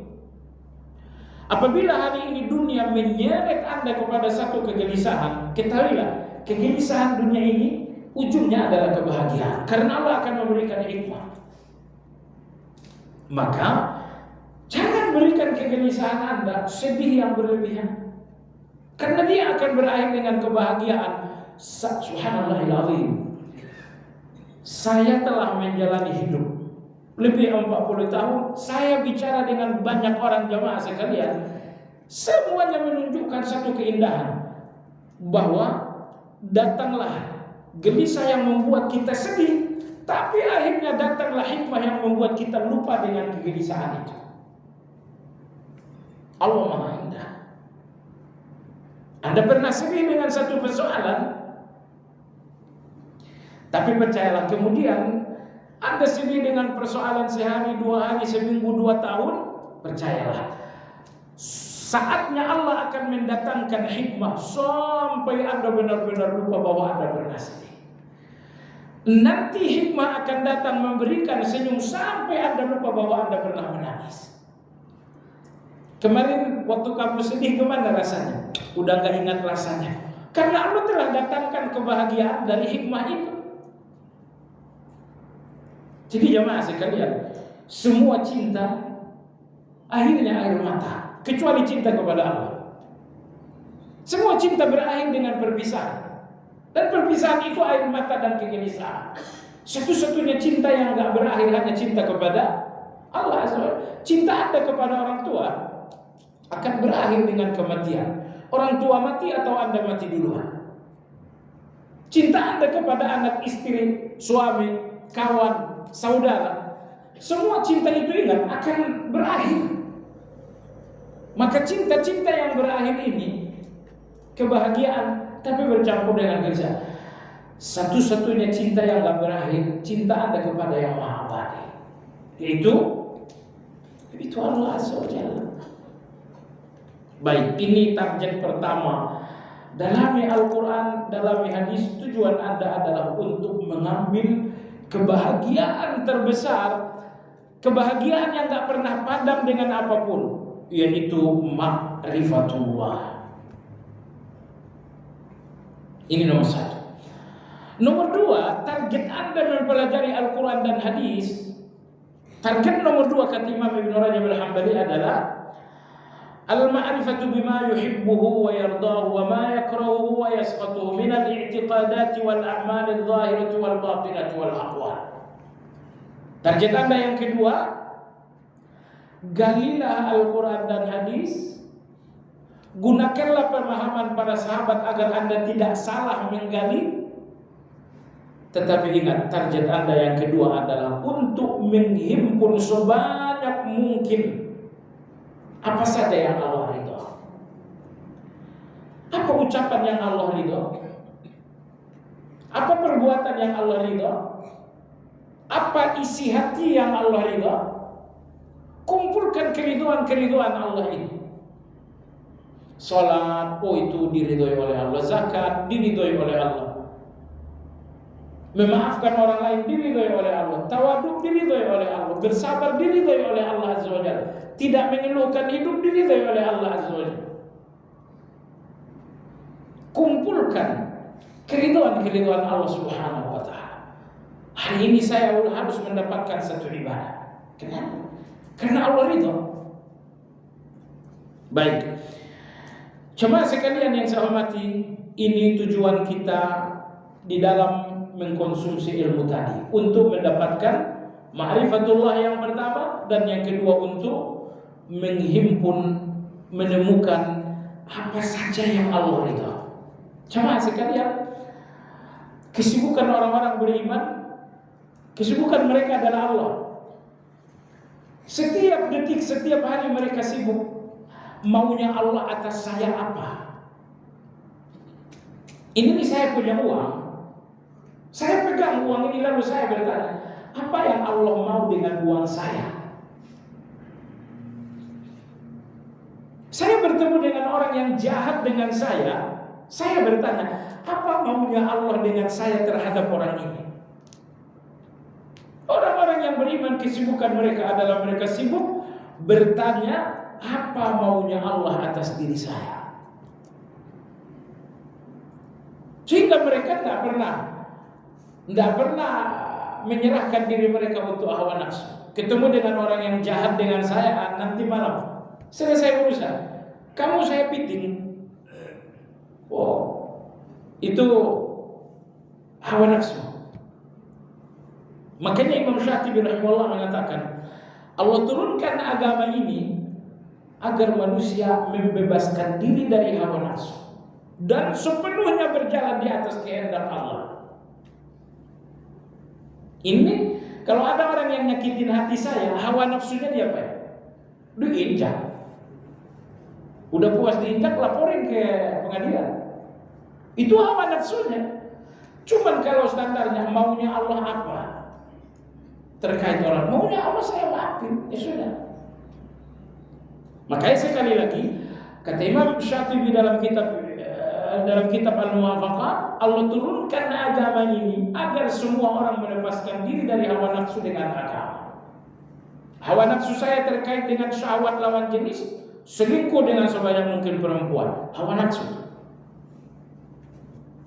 Apabila hari ini dunia menyeret Anda kepada satu kegelisahan, ketahuilah kegelisahan dunia ini ujungnya adalah kebahagiaan, karena Allah akan memberikan hikmah. Maka jangan berikan kegelisahan Anda sedih yang berlebihan, karena dia akan berakhir dengan kebahagiaan. Subhanallahil azim. Saya telah menjalani hidup lebih 40 tahun. Saya bicara dengan banyak orang jamaah sekalian. Semuanya menunjukkan satu keindahan, bahwa datanglah gelisah yang membuat kita sedih, tapi akhirnya datanglah hikmah yang membuat kita lupa dengan kegelisahan itu. Allah Maha Indah. Anda pernah sedih dengan satu persoalan, tapi percayalah kemudian Anda sedih dengan persoalan sehari, 2 hari, seminggu, 2 tahun. Percayalah, saatnya Allah akan mendatangkan hikmah sampai Anda benar-benar lupa bahwa Anda pernah sedih. Nanti hikmah akan datang memberikan senyum sampai Anda lupa bahwa Anda pernah menangis. Kemarin waktu kamu sedih kemana rasanya? Udah gak ingat rasanya, karena Allah telah datangkan kebahagiaan dari hikmah itu. Jadi jamaah sekalian, semua cinta akhirnya air mata, kecuali cinta kepada Allah. Semua cinta berakhir dengan perpisahan. Dan perpisahan itu air mata dan kegelisahan. Satu-satunya cinta yang gak berakhir hanya cinta kepada Allah Azza wa Jalla. Cinta Anda kepada orang tua akan berakhir dengan kematian. Orang tua mati atau Anda mati duluan. Cinta Anda kepada anak, istri, suami, kawan, saudara, semua cinta itu ingat akan berakhir. Maka cinta-cinta yang berakhir ini kebahagiaan tapi bercampur dengan gelisah. Satu-satunya cinta yang gak berakhir, cinta Anda kepada yang Maha Abadi, yaitu Allah Azza wa Jalla. Baik, ini target pertama. Dalami Al-Quran, dalami hadis. Tujuan Anda adalah untuk mengambil kebahagiaan terbesar, kebahagiaan yang gak pernah padam dengan apapun, yaitu ma'rifatullah. Ini nomor 1. Nomor 2, target Anda mempelajari Al-Quran dan hadis. Target nomor 2 kata Imam Ibnu Rajab Al-Hambali adalah Al-ma'rifatu bima yuhibbuhu wa yardahu wa ma yakrahuhu wa yasqatuhu min al-i'tiqadati wal a'mal adh-dhahirati wal batinati wal aqwal. Target Anda yang kedua, galilah Al-Quran dan hadis. Gunakanlah pemahaman para sahabat agar Anda tidak salah menggali. Tetapi ingat, target Anda yang kedua adalah untuk menghimpun sebanyak mungkin apa saja yang Allah ridho. Apa ucapan yang Allah ridho? Apa perbuatan yang Allah ridho? Apa isi hati yang Allah ridho? Kumpulkan keriduan-keriduan Allah ini. Salat, oh itu diridhoi oleh Allah. Zakat, diridhoi oleh Allah. Memaafkan orang lain, diridhoi oleh Allah. Tawaduk, diridhoi oleh Allah. Bersabar, diridhoi oleh Allah Azza wa Jalla. Tidak mengeluhkan hidup, diridhoi oleh Allah Azza wa Jalla. Kumpulkan keriduan-keriduan Allah Subhanahu wa Ta'ala. Hari ini saya harus mendapatkan satu ibadah. Kenapa? Karena Allah ridho. Baik. Jemaah sekalian yang saya hormati, ini tujuan kita di dalam mengkonsumsi ilmu tadi, untuk mendapatkan ma'rifatullah yang pertama, dan yang kedua untuk menghimpun, menemukan apa saja yang Allah ridha. Jemaah sekalian, kesibukan orang-orang beriman, kesibukan mereka adalah Allah. Setiap detik, setiap hari mereka sibuk. Maunya Allah atas saya apa? Ini nih, saya punya uang, saya pegang uang ini, lalu saya bertanya, apa yang Allah mau dengan uang saya? Saya bertemu dengan orang yang jahat dengan saya bertanya, apa maunya Allah dengan saya terhadap orang ini? Orang-orang yang beriman, kesibukan mereka adalah mereka sibuk bertanya, apa maunya Allah atas diri saya? Sehingga mereka tidak pernah menyerahkan diri mereka untuk hawa nafsu. Ketemu dengan orang yang jahat dengan saya, nanti malam selesai urusan, kamu saya piting. Oh, itu hawa nafsu. Makanya Imam Syatibi rahimahullah mengatakan, Allah turunkan agama ini agar manusia membebaskan diri dari hawa nafsu dan sepenuhnya berjalan di atas kehendak Allah. Ini kalau ada orang yang nyakitin hati saya, hawa nafsunya dia apa? Diinjak. Udah puas diinjak, laporin ke pengadilan. Itu hawa nafsunya. Cuman kalau standarnya maunya Allah apa? Terkait orang, maunya Allah saya maafin, ya sudah. Makanya sekali lagi kata Imam Syatibi dalam kitab Al-Muwafaqat, Allah turunkan agama ini agar semua orang melepaskan diri dari hawa nafsu dengan agama. Hawa nafsu saya terkait dengan syahwat lawan jenis, selingkuh dengan sebanyak mungkin perempuan, hawa nafsu.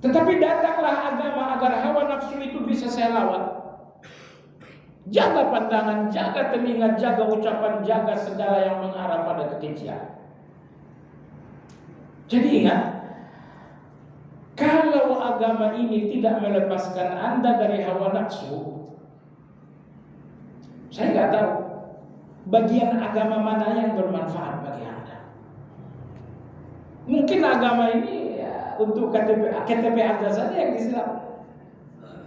Tetapi datanglah agama agar hawa nafsu itu bisa saya lawan. Jaga pandangan, jaga telinga, jaga ucapan, jaga segala yang mengarah pada kekejian. Jadi ingat, kalau agama ini tidak melepaskan Anda dari hawa nafsu, saya nggak tahu bagian agama mana yang bermanfaat bagi Anda. Mungkin agama ini ya, untuk KTP Anda saja yang Islam.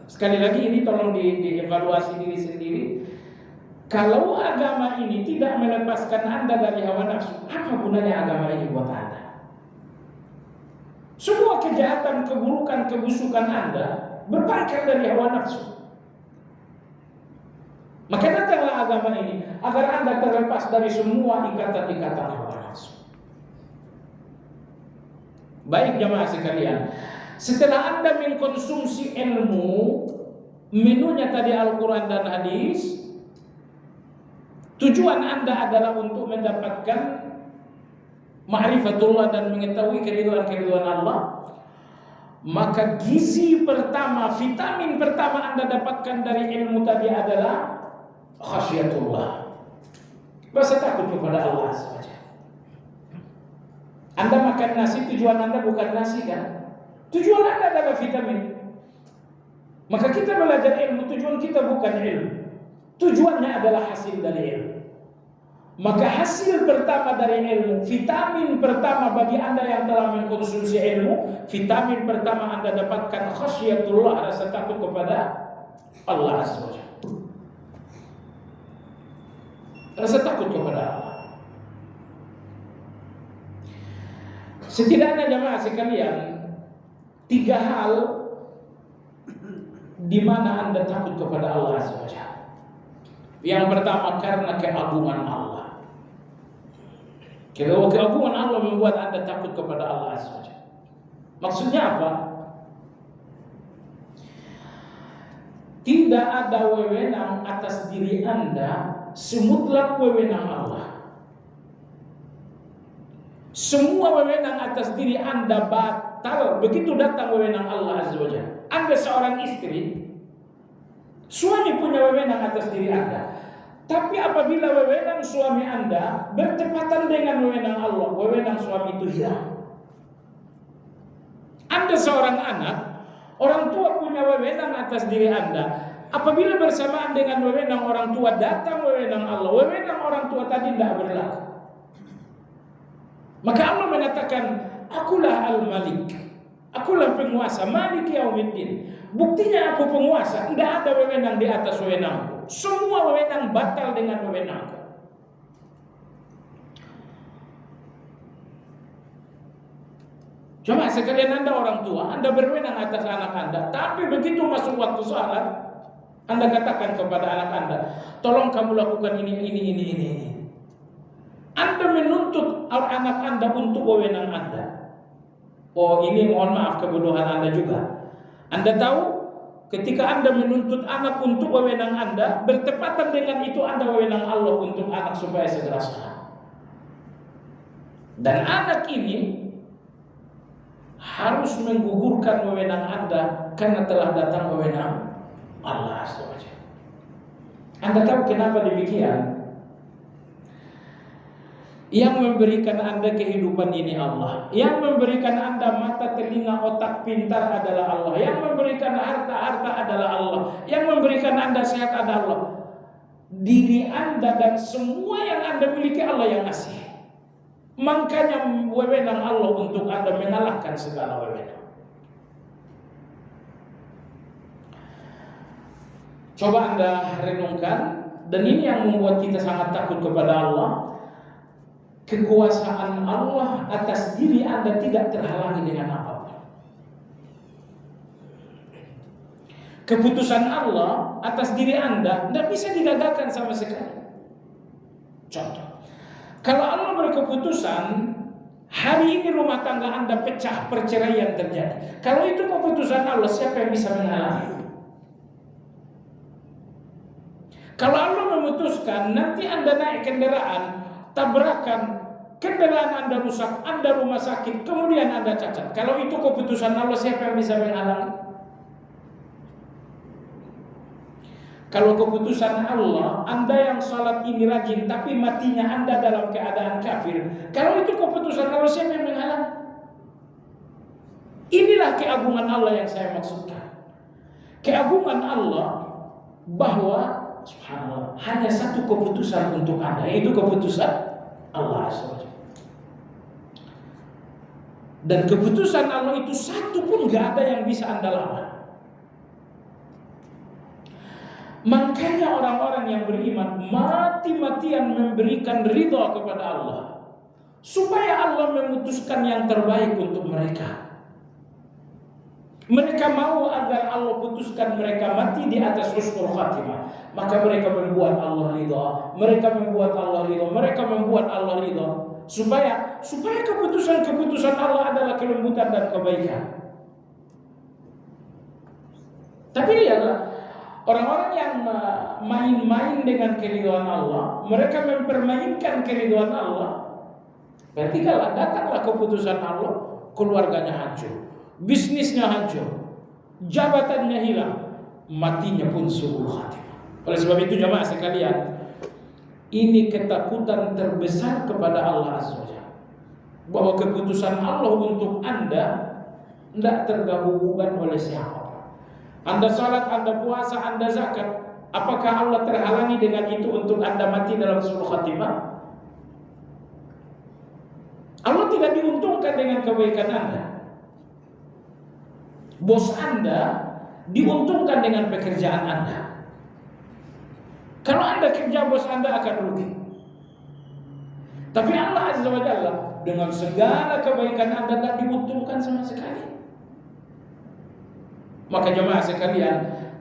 Sekali lagi ini tolong dievaluasi diri sendiri. Kalau agama ini tidak melepaskan Anda dari hawa nafsu, apa gunanya agama ini buat Anda? Semua kejahatan, keburukan, kebusukan Anda berpangkal dari hawa nafsu. Maka datanglah agama ini agar Anda terlepas dari semua ikatan-ikatan hawa nafsu. Baik jamaah sekalian, setelah Anda mengkonsumsi ilmu, menunya tadi Al-Quran dan hadis, tujuan Anda adalah untuk mendapatkan ma'rifatullah dan mengetahui keriduan-keriduan Allah. Maka gizi pertama, vitamin pertama Anda dapatkan dari ilmu tadi adalah khasyatullah, rasa takut kepada Allah saja. Anda makan nasi, tujuan Anda bukan nasi kan? Tujuan Anda adalah vitamin. Maka kita belajar ilmu, tujuan kita bukan ilmu. Tujuannya adalah hasil dari ilmu. Maka hasil pertama dari ilmu, vitamin pertama bagi Anda yang telah mengkonsumsi ilmu, vitamin pertama Anda dapatkan khasyatullah, rasa takut kepada Allah Azza wa Jalla. Rasa takut kepada Allah. Setidaknya jamaah sekalian, 3 hal di mana Anda takut kepada Allah Azza wa Jalla. Yang pertama, karena keagungan Allah. Keagungan Allah membuat Anda takut kepada Allah Azza wa Jalla. Maksudnya apa? Tidak ada wewenang atas diri Anda semutlak wewenang Allah. Semua wewenang atas diri Anda batal begitu datang wewenang Allah Azza wa Jalla. Anda seorang istri, suami punya wewenang atas diri Anda. Tapi apabila wewenang suami Anda bertepatan dengan wewenang Allah, wewenang suami itu hilang. Anda seorang anak, orang tua punya wewenang atas diri Anda. Apabila bersamaan dengan wewenang orang tua datang wewenang Allah, wewenang orang tua tadi tidak berlaku. Maka Allah mengatakan, akulah al-malik, akulah penguasa, malik yaumiddin. Buktinya aku penguasa, tidak ada wewenang di atas wewenangku. Semua wewenang batal dengan wewenangku. Cuma sekalian Anda orang tua, Anda berwenang atas anak Anda. Tapi begitu masuk waktu sholat, Anda katakan kepada anak Anda, tolong kamu lakukan ini. Anda menuntut anak Anda untuk wewenang Anda. Oh, ini mohon maaf kebodohan Anda juga. Anda tahu, ketika Anda menuntut anak untuk wewenang Anda, bertepatan dengan itu Anda wewenang Allah untuk anak supaya segera sholat. Dan anak ini harus menggugurkan wewenang Anda karena telah datang wewenang Allah Azza wa Jalla. Anda tahu kenapa demikian? Yang memberikan Anda kehidupan ini Allah. Yang memberikan Anda mata, telinga, otak pintar adalah Allah. Yang memberikan harta adalah Allah. Yang memberikan Anda sehat adalah Allah. Diri Anda dan semua yang Anda miliki Allah yang ngasih. Makanya wewenang Allah untuk Anda mengalahkan segala wewenang. Coba Anda renungkan, dan ini yang membuat kita sangat takut kepada Allah. Kekuasaan Allah atas diri Anda tidak terhalangi dengan apapun. Keputusan Allah atas diri Anda tidak bisa digagalkan sama sekali. Contoh, kalau Allah berkeputusan hari ini rumah tangga Anda pecah, perceraian terjadi, kalau itu keputusan Allah, siapa yang bisa menghalangi? Kalau Allah memutuskan nanti Anda naik kendaraan, tabrakan, kendaraan Anda rusak, Anda rumah sakit, kemudian Anda cacat, kalau itu keputusan Allah, siapa yang bisa menghalangi? Kalau keputusan Allah, Anda yang sholat ini rajin tapi matinya Anda dalam keadaan kafir, kalau itu keputusan Allah, siapa yang menghalangi? Inilah keagungan Allah yang saya maksudkan. Keagungan Allah bahwa subhanallah, hanya satu keputusan untuk Anda, yaitu keputusan Allah SWT. Dan keputusan Allah itu satu pun gak ada yang bisa Anda lawan. Makanya orang-orang yang beriman mati-matian memberikan ridha kepada Allah, supaya Allah memutuskan yang terbaik untuk mereka. Mereka mau agar Allah putuskan mereka mati di atas husnul khatimah, maka mereka membuat Allah ridha. Mereka membuat Allah ridha. Mereka membuat Allah ridha. Supaya keputusan Allah adalah kelembutan dan kebaikan. Tapi lihatlah, orang-orang yang main-main dengan keridhaan Allah, mereka mempermainkan keridhaan Allah. Berarti kalau datanglah keputusan Allah, keluarganya hancur, bisnisnya hancur, jabatannya hilang, matinya pun su'ul khatimah. Oleh sebab itu jamaah sekalian, ini ketakutan terbesar kepada Allah Azza wa Jalla. bahwa keputusan Allah untuk Anda tidak terganggu-gugat oleh siapa. Anda salat, Anda puasa, Anda zakat, apakah Allah terhalangi dengan itu untuk Anda mati dalam suul khatimah? Allah tidak diuntungkan dengan kebaikan Anda. Bos Anda diuntungkan dengan pekerjaan Anda. Kalau Anda kerja, bos Anda akan rugi. Tapi Allah Azza wa Jalla dengan segala kebaikan Anda tak diuntungkan sama sekali. Maka jemaah sekalian,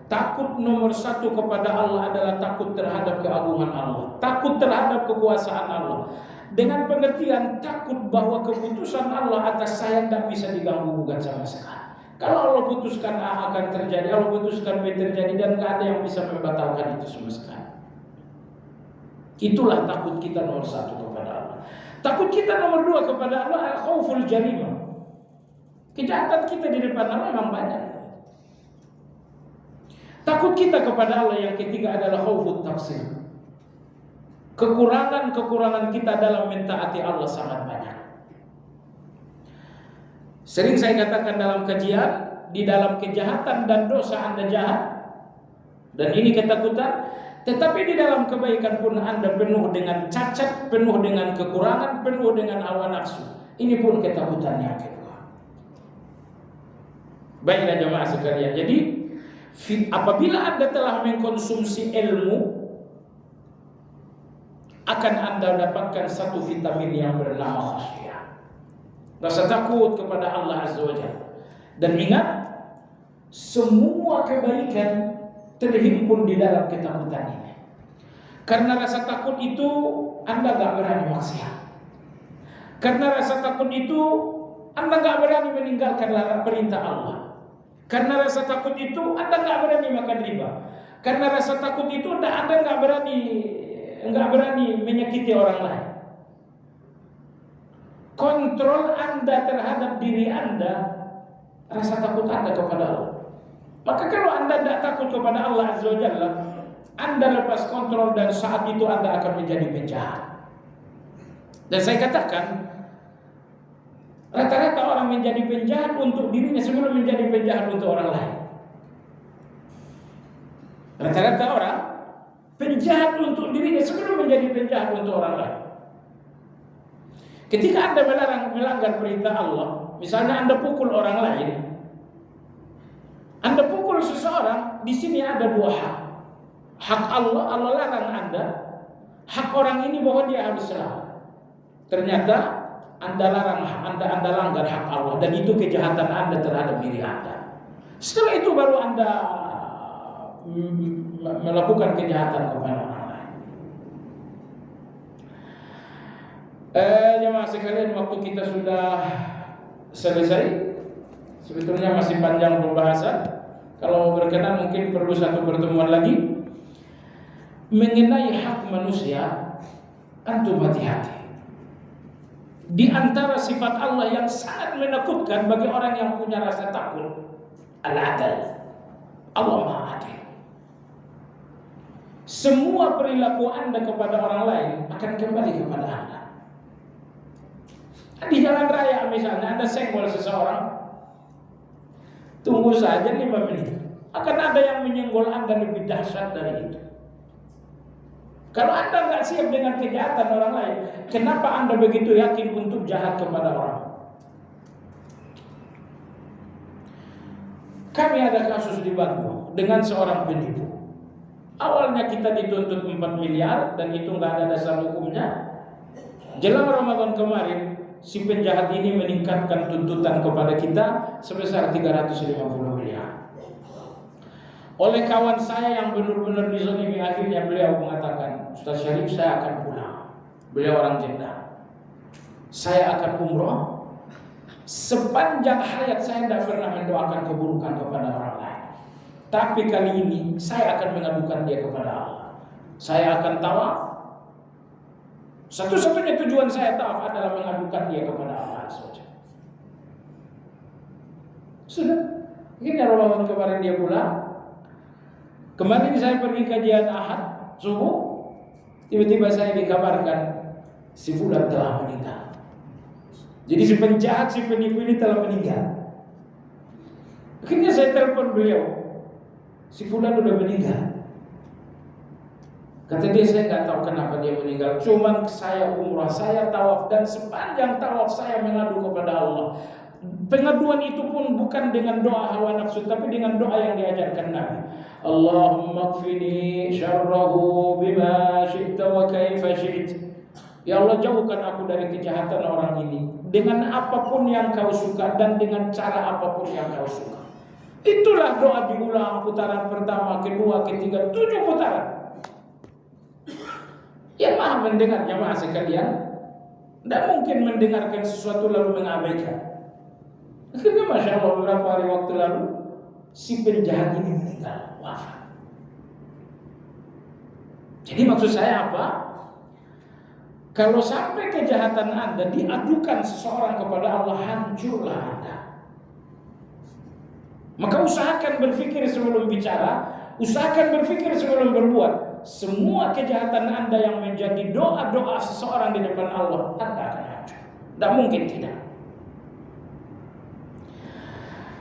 takut nomor satu kepada Allah adalah takut terhadap keagungan Allah, takut terhadap kekuasaan Allah, dengan pengertian takut bahwa keputusan Allah atas saya tidak bisa diganggu-gugat sama sekali. Kalau Allah putuskan A akan terjadi, Allah putuskan B terjadi, dan tidak ada yang bisa membatalkan itu sama sekali. Itulah takut kita nomor satu kepada Allah. Takut kita nomor dua kepada Allah adalah khauful jarimah. Kejahatan kita di depan Allah memang banyak. Takut kita kepada Allah yang ketiga adalah khaufut taqsir. Kekurangan-kekurangan kita dalam mentaati Allah sangat banyak. Sering saya katakan dalam kajian, di dalam kejahatan dan dosa Anda jahat, dan ini ketakutan, tetapi di dalam kebaikan pun Anda penuh dengan cacat, penuh dengan kekurangan, penuh dengan hawa nafsu. Ini pun ketakutan yang kedua. Baiklah jemaah sekalian, jadi apabila Anda telah mengkonsumsi ilmu, akan Anda dapatkan satu vitamin yang bernama khasyah, rasa takut kepada Allah Azza wa Jalla. Dan ingat, semua kebaikan terhimpun di dalam ketakutan ini. Karena rasa takut itu Anda gak berani maksiat. Karena rasa takut itu Anda gak berani meninggalkan perintah Allah. Karena rasa takut itu Anda gak berani makan riba. Karena rasa takut itu Anda gak berani menyakiti orang lain. Kontrol Anda terhadap diri Anda, rasa takut Anda kepada Allah. Maka kalau Anda tidak takut kepada Allah Azza wa Jalla, Anda lepas kontrol dan saat itu Anda akan menjadi penjahat. Dan saya katakan, rata-rata orang menjadi penjahat untuk dirinya sebelum menjadi penjahat untuk orang lain. Rata-rata orang penjahat untuk dirinya sebelum menjadi penjahat untuk orang lain. Ketika Anda melanggar perintah Allah, misalnya Anda pukul orang lain, Anda pukul seseorang, di sini ada dua hak. Hak Allah, Allah larang Anda. Hak orang ini bahwa dia harus selamat. Ternyata Anda larang, Anda langgar hak Allah, dan itu kejahatan Anda terhadap diri Anda. Setelah itu baru Anda melakukan kejahatan kepada orang lain. Jemaah sekalian, waktu kita sudah selesai. Sebetulnya masih panjang pembahasan. Kalau berkenan mungkin perlu satu pertemuan lagi mengenai hak manusia. Antum hati-hati. Di antara sifat Allah yang sangat menakutkan bagi orang yang punya rasa takut, al-adal. Allah Maha Adil. Semua perilaku Anda kepada orang lain akan kembali kepada Anda. Di jalan raya misalnya Anda senggol seseorang, tunggu saja 5 menit. Akan ada yang menyenggol Anda lebih dahsyat dari itu. Kalau Anda nggak siap dengan kejahatan orang lain, kenapa Anda begitu yakin untuk jahat kepada orang? Kami ada kasus di Bandung dengan seorang penipu. Awalnya kita dituntut 4 miliar dan itu nggak ada dasar hukumnya. Jelang Ramadan kemarin, si penjahat ini meningkatkan tuntutan kepada kita sebesar 350 miliar. Oleh kawan saya yang benar-benar dizalimi, akhirnya beliau mengatakan, Ustaz Syarif, saya akan pulang. Beliau orang Jeddah. Saya akan umroh. Sepanjang hayat saya tidak pernah mendoakan keburukan kepada orang lain. Tapi kali ini saya akan mengadukan dia kepada Allah. Saya akan tawaf. Satu-satunya tujuan saya tawaf adalah mengadukan dia kepada Allah saja. Sudah. Ini Ramadan kemarin dia pulang. Kemarin saya pergi kajian Ahad subuh, tiba-tiba saya dikabarkan si fulan telah meninggal. Jadi si penjahat, si penipu ini telah meninggal. Akhirnya saya telepon beliau, si fulan udah meninggal. Kata dia, saya nggak tahu kenapa dia meninggal. Cuman saya umrah, saya tawaf, dan sepanjang tawaf saya mengadu kepada Allah. Pengaduan itu pun bukan dengan doa hawa nafsu, tapi dengan doa yang diajarkan Nabi. Allahumma kfini syarrahu bima syi'ta wa kaifa syi'ta. Ya Allah, jauhkan aku dari kejahatan orang ini dengan apapun yang kau suka dan dengan cara apapun yang kau suka. Itulah doa diulang putaran pertama, kedua, ketiga, 7 putaran. Yang maha mendengar jamaah sekalian tidak mungkin mendengarkan sesuatu lalu mengabaikan. Akhirnya Masya Allah beberapa hari waktu lalu si penjahat ini meninggal, wafat. Jadi maksud saya apa? Kalau sampai kejahatan Anda diadukan seseorang kepada Allah, hancurlah Anda. Maka usahakan berpikir sebelum bicara, usahakan berpikir sebelum berbuat. Semua kejahatan Anda yang menjadi doa-doa seseorang di depan Allah, Anda akan hancur. Tidak mungkin tidak.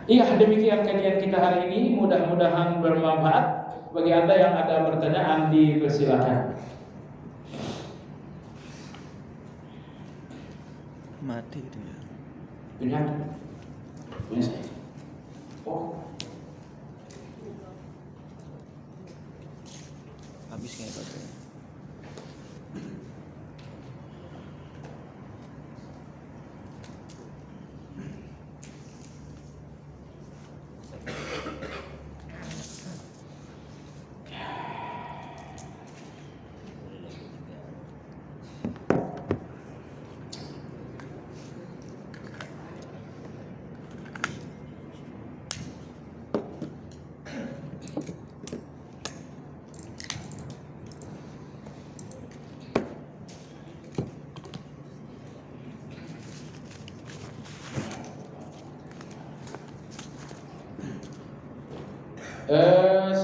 Iya, demikian kajian kita hari ini. Mudah-mudahan bermanfaat. Bagi Anda yang ada pertanyaan, dipersilakan. Mati itu ya. Punya saya. Oh, Habis kayak baterai.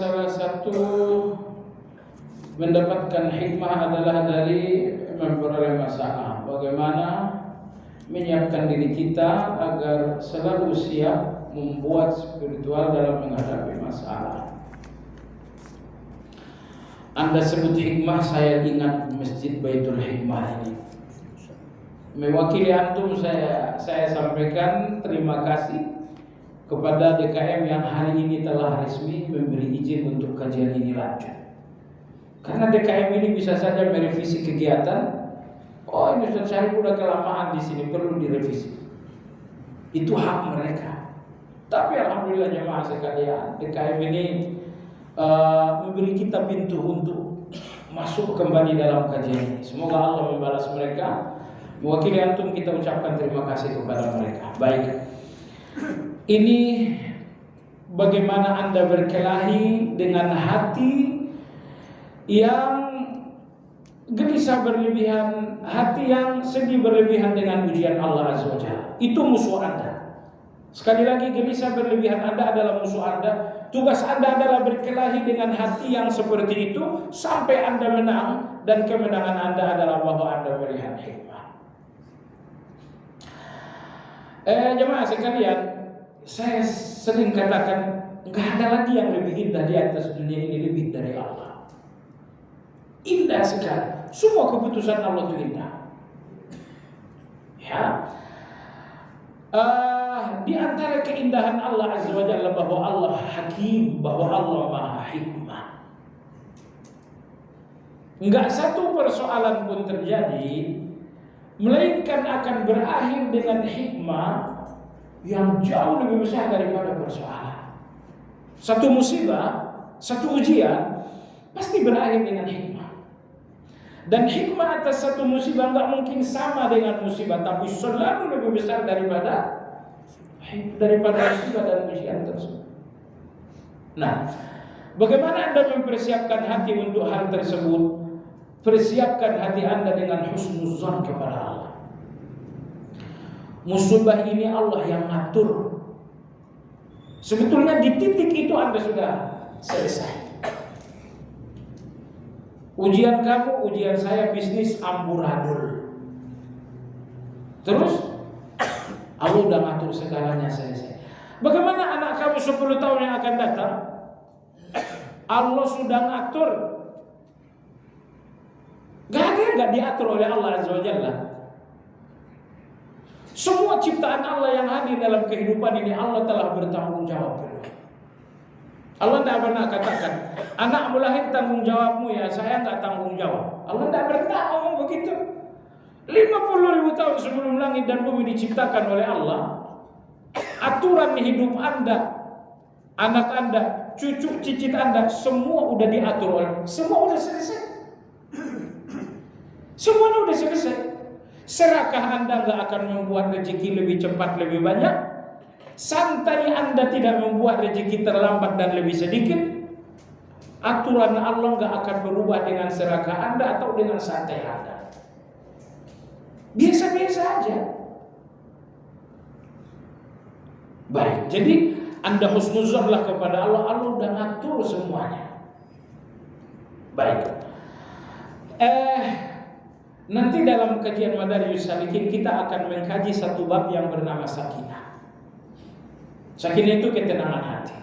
Salah satu mendapatkan hikmah adalah dari memperoleh masalah. Bagaimana menyiapkan diri kita agar selalu siap membuat spiritual dalam menghadapi masalah. Anda sebut hikmah, saya ingat Masjid Baitul Hikmah ini. Mewakili antum saya sampaikan terima kasih kepada DKM yang hari ini telah resmi memberi izin untuk kajian ini lanjut. Karena DKM ini bisa saja merevisi kegiatan. Oh, ini Ustaz Syarif udah kelamaan di sini, perlu direvisi. Itu hak mereka. Tapi alhamdulillah jemaah sekalian, DKM ini memberi kita pintu untuk masuk kembali dalam kajian ini. Semoga Allah membalas mereka. Mewakili antum kita ucapkan terima kasih kepada mereka. Baik. Ini bagaimana Anda berkelahi dengan hati yang gelisah berlebihan, hati yang sedih berlebihan dengan ujian Allah Azza wa Jalla. Itu musuh Anda. Sekali lagi, gelisah berlebihan Anda adalah musuh Anda. Tugas Anda adalah berkelahi dengan hati yang seperti itu sampai Anda menang, dan kemenangan Anda adalah bahwa Anda melihat hikmah. Jemaah sekalian, saya sering katakan, nggak ada lagi yang lebih indah di atas dunia ini lebih dari Allah. Indah sekali. Semua keputusan Allah itu indah. Ya. Di antara keindahan Allah Azza wa Jalla bahwa Allah Hakim, bahwa Allah Maha Hikmah. Enggak satu persoalan pun terjadi melainkan akan berakhir dengan hikmah yang jauh lebih besar daripada persoalan. Satu musibah, satu ujian pasti berakhir dengan hikmah. Dan hikmah atas satu musibah enggak mungkin sama dengan musibah, tapi selalu lebih besar daripada musibah dan ujian tersebut. Nah, bagaimana Anda mempersiapkan hati untuk hal tersebut? Persiapkan hati Anda dengan husnuzan kepada Allah. Musibah ini Allah yang ngatur. Sebetulnya di titik itu Anda sudah selesai. Ujian kamu, ujian saya, bisnis amburadul. Terus Allah udah ngatur segalanya, selesai. Bagaimana anak kamu 10 tahun yang akan datang? Allah sudah ngatur. Gak ada yang gak diatur oleh Allah Azza wa Jalla. Semua ciptaan Allah yang hadir dalam kehidupan ini Allah telah bertanggung jawab. Allah tidak pernah katakan, anakmu lahir tanggung jawabmu ya, saya nggak tanggung jawab. Allah tidak pernah ngomong begitu. 50.000 tahun sebelum langit dan bumi diciptakan oleh Allah, aturan hidup Anda, anak Anda, cucu cicit Anda, semua udah diatur oleh, semua udah selesai. Semuanya udah selesai. Serakah Anda nggak akan membuat rezeki lebih cepat, lebih banyak? Santai Anda tidak membuat rezeki terlambat dan lebih sedikit? Aturan Allah nggak akan berubah dengan serakah Anda atau dengan santai Anda. Biasa-biasa aja. Baik, jadi Anda husnuzonlah kepada Allah. Allah udah ngatur semuanya. Baik. Nanti dalam kajian Madarijus Salikin kita akan mengkaji satu bab yang bernama sakinah. Sakinah itu ketenangan hati.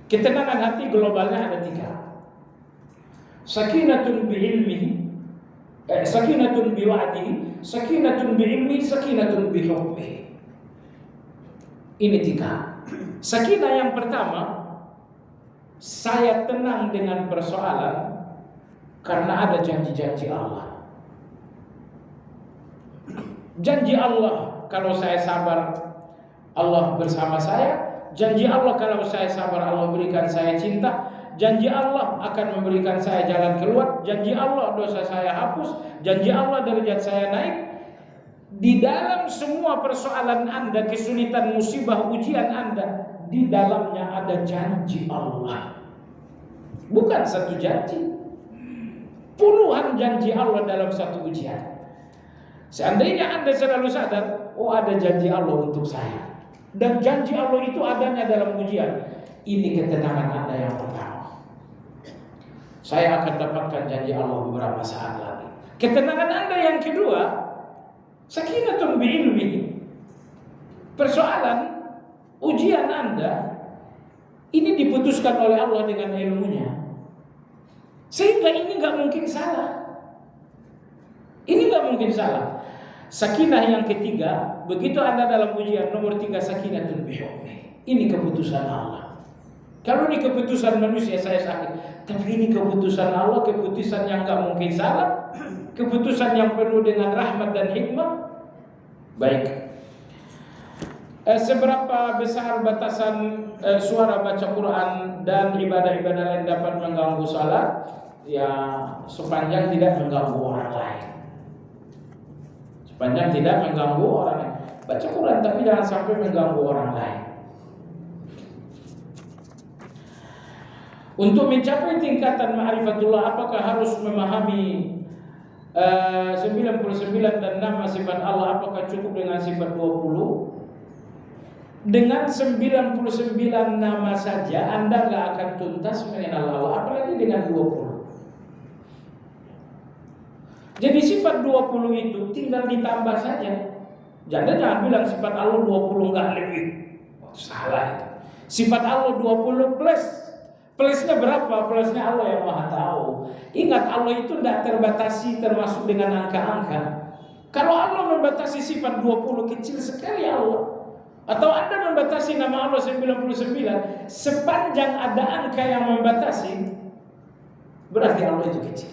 Ketenangan hati globalnya ada 3. Sakinatun bi'ilmihi, sakinatun biwa'dihi, sakinatun bi'ilmihi, sakinatun bihukmihi. Ini 3. Sakinah yang pertama, saya tenang dengan persoalan karena ada janji-janji Allah. Janji Allah, kalau saya sabar Allah bersama saya. Janji Allah, kalau saya sabar Allah berikan saya cinta. Janji Allah akan memberikan saya jalan keluar. Janji Allah dosa saya hapus. Janji Allah derajat saya naik. Di dalam semua persoalan Anda, kesulitan, musibah, ujian Anda, di dalamnya ada janji Allah. Bukan satu janji, puluhan janji Allah dalam satu ujian. Seandainya Anda selalu sadar, oh ada janji Allah untuk saya, dan janji Allah itu adanya dalam ujian, ini ketenangan Anda yang pertama. Saya akan dapatkan janji Allah beberapa saat lagi. Ketenangan Anda yang kedua, sakinatun bi'ilmihi. Persoalan, ujian Anda ini diputuskan oleh Allah dengan ilmunya, sehingga ini gak mungkin salah. Ini gak mungkin salah. Sakinah yang ketiga, begitu Anda dalam ujian, nomor 3, sakinatun bihukmi. Ini keputusan Allah. Kalau ini keputusan manusia saya sakit, tapi ini keputusan Allah, keputusan yang gak mungkin salah, keputusan yang penuh dengan rahmat dan hikmah. Baik. Seberapa besar batasan suara baca Quran dan ibadah-ibadah lain dapat mengganggu salat? Ya, sepanjang tidak mengganggu orang lain. Sepanjang tidak mengganggu orang lain. Baca Quran tapi jangan sampai mengganggu orang lain. Untuk mencapai tingkatan ma'rifatullah, apakah harus memahami 99 dan nama sifat Allah? Apakah cukup dengan sifat 20? Dengan 99 nama saja Anda gak akan tuntas mengenal Allah, apalagi dengan 20. Jadi sifat 20 itu tinggal ditambah saja. Jangan bilang sifat Allah 20 gak lebih. Salah itu. Sifat Allah 20 plus. Plusnya berapa? Plusnya Allah yang Maha tahu. Ingat, Allah itu tidak terbatasi termasuk dengan angka-angka. Kalau Allah membatasi sifat 20, kecil sekali Allah. Atau Anda membatasi nama Allah 99, sepanjang ada angka yang membatasi, berarti Allah itu kecil.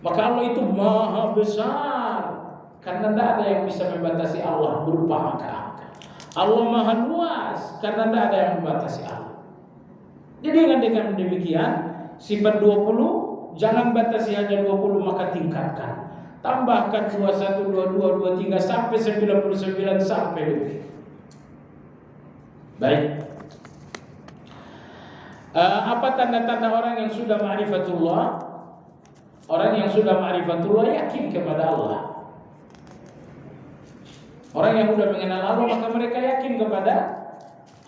Maka Allah itu maha besar, karena tidak ada yang bisa membatasi Allah berupa angka-angka. Allah maha luas, karena tidak ada yang membatasi Allah. Jadi dengan demikian, sifat 20 jangan batasi hanya 20, maka tingkatkan. Tambahkan 21, 22, 23 sampai 99 sampai lebih. Baik. Apa tanda-tanda orang yang sudah ma'rifatullah? Orang yang sudah ma'rifatullah yakin kepada Allah. Orang yang sudah mengenal Allah, maka mereka yakin kepada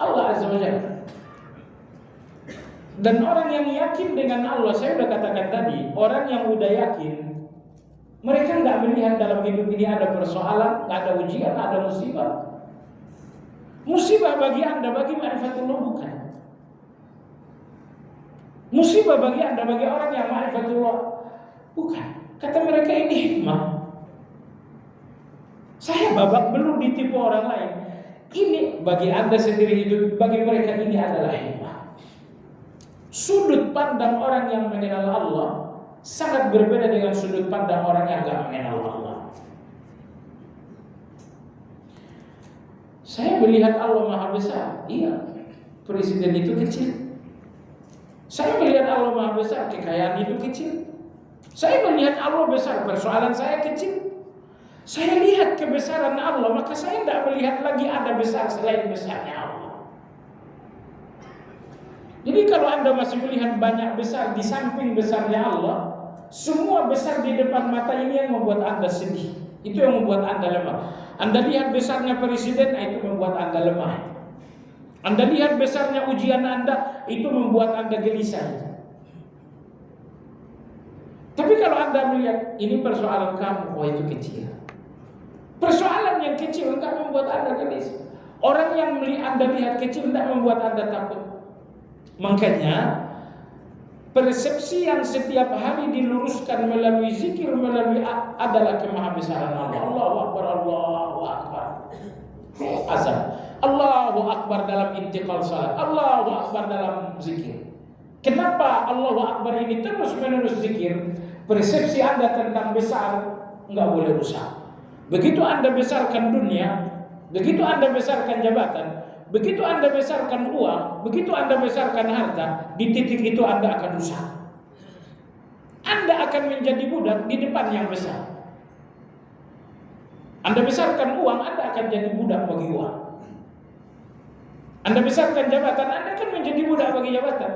Allah Azza wa Jalla. Dan orang yang yakin dengan Allah, saya sudah katakan tadi, orang yang sudah yakin Mereka nggak melihat dalam hidup ini ada persoalan, nggak ada ujian, ada musibah. Musibah bagi Anda, bagi ma'rifatullah bukan. Musibah bagi Anda, bagi orang yang ma'rifatullah bukan. Kata mereka ini hikmah. Saya babak belur ditipu orang lain. Ini bagi Anda sendiri hidup, bagi mereka ini adalah hikmah. Sudut pandang orang yang mengenal Allah sangat berbeda dengan sudut pandang orang yang tidak mengenal Allah. Saya melihat Allah Maha Besar. Iya, presiden itu kecil. Saya melihat Allah Maha Besar, kekayaan itu kecil. Saya melihat Allah besar, persoalan saya kecil. Saya lihat kebesaran Allah, maka saya tidak melihat lagi ada besar selain besarnya Allah. Jadi kalau Anda masih melihat banyak besar di samping besarnya Allah, semua besar di depan mata ini yang membuat Anda sedih. Itu yang membuat Anda lemah. Anda lihat besarnya presiden, itu membuat Anda lemah. Anda lihat besarnya ujian Anda, itu membuat Anda gelisah. Tapi kalau Anda melihat ini persoalan kamu, oh itu kecil. Persoalan yang kecil enggak membuat Anda gelisah. Orang yang Anda lihat kecil enggak membuat Anda takut. Makanya persepsi yang setiap hari diluruskan melalui zikir, melalui adalah kemahabesaran Allah. Allahu Akbar, Allahu Akbar. Azan. Allahu Akbar dalam intiqal salat. Allahu Akbar dalam zikir. Kenapa Allahu Akbar ini terus menerus zikir? Persepsi Anda tentang besar enggak boleh rusak. Begitu Anda besarkan dunia, begitu Anda besarkan jabatan, begitu Anda besarkan uang, begitu Anda besarkan harta, di titik itu Anda akan rusak. Anda akan menjadi budak di depan yang besar. Anda besarkan uang, Anda akan jadi budak bagi uang. Anda besarkan jabatan, Anda akan menjadi budak bagi jabatan.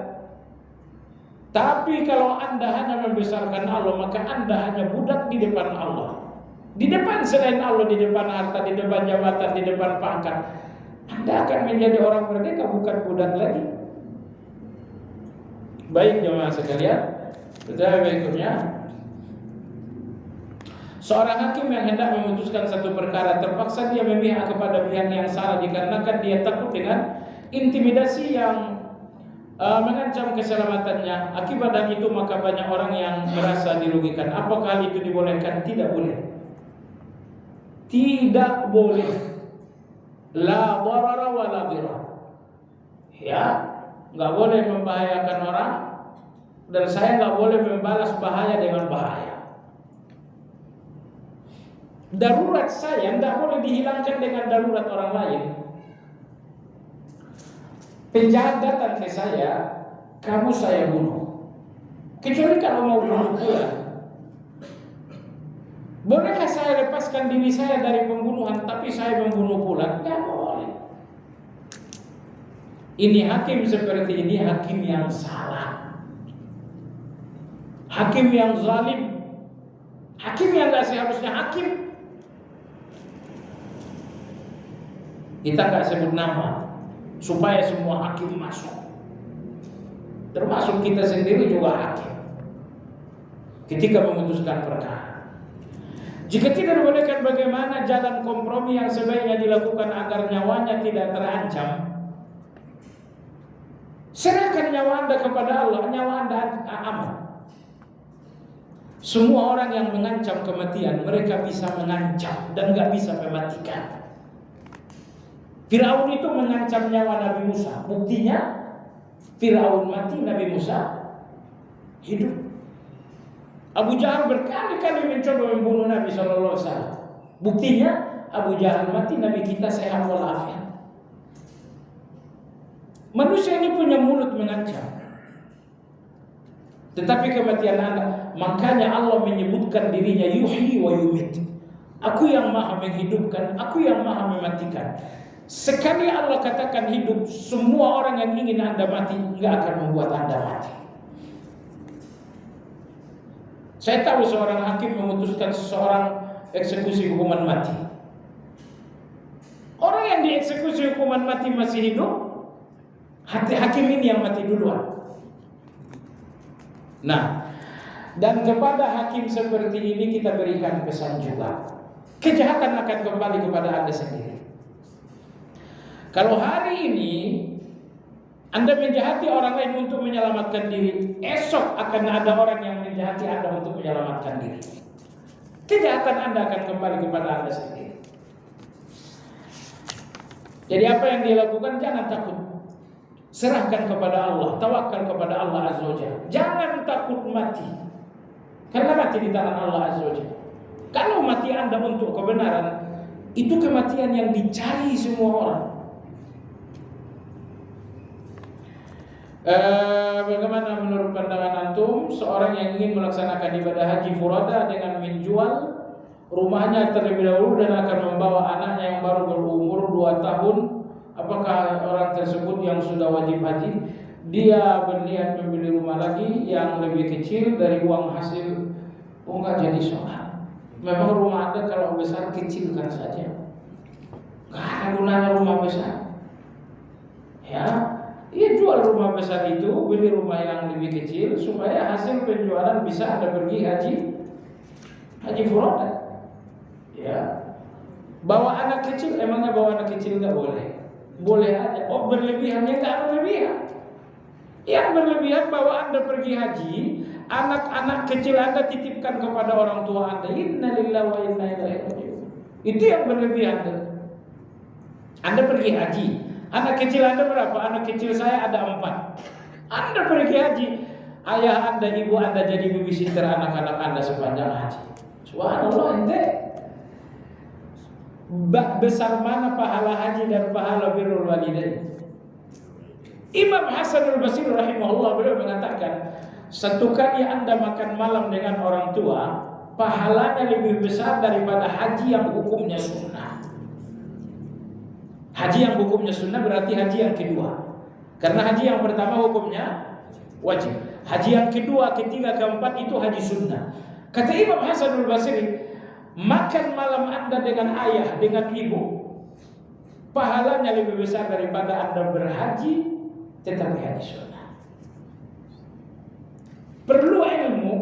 Tapi kalau Anda hanya membesarkan Allah, maka Anda hanya budak di depan Allah. Di depan selain Allah, di depan harta, di depan jabatan, di depan pangkat, Anda akan menjadi orang merdeka, bukan budak lagi. Baik jemaah sekalian, pertanyaan berikutnya. Seorang hakim yang hendak memutuskan satu perkara, terpaksa dia memihak kepada pihak yang salah dikarenakan dia takut dengan intimidasi yang mengancam keselamatannya. Akibat hal itu maka banyak orang yang merasa dirugikan. Apakah hal itu dibolehkan? Tidak boleh. Tidak boleh. La darara wa la dirar. Ya, nggak boleh membahayakan orang, dan saya nggak boleh membalas bahaya dengan bahaya. Darurat saya nggak boleh dihilangkan dengan darurat orang lain. Penjahat datang ke saya, kamu saya bunuh. Kecuali kalau mau bunuh pula. Bolehkah saya lepaskan diri saya dari pembunuhan tapi saya membunuh pula? Tidak boleh. Ini hakim seperti ini hakim yang salah. Hakim yang zalim. Hakim yang tidak seharusnya hakim. Kita tidak sebut nama supaya semua hakim masuk. Termasuk kita sendiri juga hakim ketika memutuskan perkara. Jika tidak dibolehkan, bagaimana jalan kompromi yang sebaiknya dilakukan agar nyawanya tidak terancam? Serahkan nyawa Anda kepada Allah, nyawa Anda aman. Semua orang yang mengancam kematian, mereka bisa mengancam dan gak bisa mematikan. Firaun itu mengancam nyawa Nabi Musa. Buktinya Firaun mati, Nabi Musa hidup. Abu Jahal berkali-kali mencoba membunuh Nabi SAW. Buktinya Abu Jahal mati, Nabi kita sehat walafiat. Manusia ini punya mulut mengancam. Tetapi kematian Anda, makanya Allah menyebutkan dirinya yuhyi wa yumit. Aku yang maha menghidupkan, aku yang maha mematikan. Sekali Allah katakan hidup, semua orang yang ingin Anda mati enggak akan membuat Anda mati. Saya tahu seorang hakim memutuskan seseorang eksekusi hukuman mati. Orang yang dieksekusi hukuman mati masih hidup, hakim ini yang mati duluan. Nah, Dan kepada hakim seperti ini kita berikan pesan juga, kejahatan akan kembali kepada Anda sendiri. Kalau hari ini Anda menjahati orang lain untuk menyelamatkan diri, esok akan ada orang yang menjahati Anda untuk menyelamatkan diri. Kejahatan Anda akan kembali kepada Anda sendiri. Jadi apa yang dia lakukan, jangan takut. Serahkan kepada Allah, tawakal kepada Allah Azza wa Jalla. Jangan takut mati, karena mati di tangan Allah Azza wa Jalla. Kalau mati Anda untuk kebenaran, itu kematian yang dicari semua orang. Bagaimana menurut pandangan antum seorang yang ingin melaksanakan ibadah haji furada dengan menjual rumahnya terlebih dahulu dan akan membawa anaknya yang baru berumur 2 tahun? Apakah orang tersebut yang sudah wajib haji? Dia berniat membeli rumah lagi yang lebih kecil dari uang hasil. Enggak jadi soal. Memang rumah Anda kalau besar kecilkan saja, enggak ada gunanya rumah besar. Ya, ia jual rumah besar itu, beli rumah yang lebih kecil supaya hasil penjualan bisa Anda pergi haji furoda. Ya, bawa anak kecil, emangnya bawa anak kecil nggak boleh? Boleh aja. Oh, berlebihannya nggak berlebihan. Yang berlebihan bawa Anda pergi haji, anak-anak kecil Anda titipkan kepada orang tua Anda. Inna lillahi wa inna ilaihi raji'un. Itu yang berlebihan. Anda pergi haji, anak kecil Anda berapa? Anak kecil saya ada 4. Anda pergi haji, ayah Anda, ibu Anda jadi babysitter anak-anak Anda sepanjang haji. Subhanallah, ente besar mana pahala haji dan pahala birrul walidain. Imam Hasan al-Basri rahimahullah beliau mengatakan, satu kali Anda makan malam dengan orang tua, pahalanya lebih besar daripada haji yang hukumnya sunnah. Haji yang hukumnya sunnah berarti haji yang kedua. Karena haji yang pertama hukumnya wajib. Haji yang kedua, ketiga, keempat itu haji sunnah. Kata Imam Hasan al-Basri, makan malam Anda dengan ayah, dengan ibu, pahalanya lebih besar daripada Anda berhaji tetapi haji sunnah. Perlu ilmu,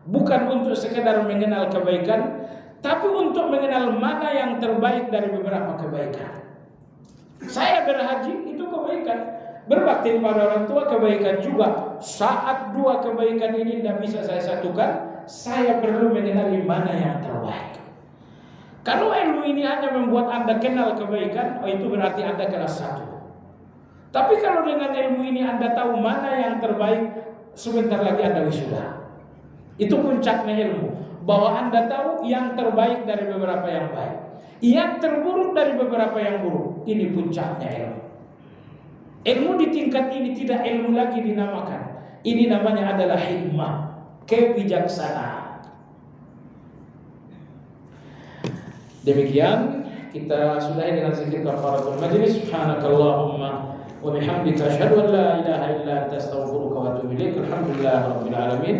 bukan untuk sekedar mengenal kebaikan, tapi untuk mengenal mana yang terbaik dari beberapa kebaikan. Saya berhaji itu kebaikan, berbakti pada orang tua kebaikan juga. Saat 2 kebaikan ini tidak bisa saya satukan, saya perlu mengenali mana yang terbaik. Kalau ilmu ini hanya membuat Anda kenal kebaikan, oh itu berarti Anda kelas 1. Tapi kalau dengan ilmu ini Anda tahu mana yang terbaik, sebentar lagi Anda wisuda. Itu puncaknya ilmu, bahwa Anda tahu yang terbaik dari beberapa yang baik, yang terburuk dari beberapa yang buruk. Ini puncaknya ilmu. Ilmu di tingkat ini tidak ilmu lagi dinamakan. Ini namanya adalah hikmah, kebijaksanaan. Demikian kita sudahi dengan zikir kafaratul majlis. Subhanakallahumma wa bihamdika asyhadu an la ilaha illa anta astaghfiruka wa atubu ilaik. Alhamdulillahirabbil alamin.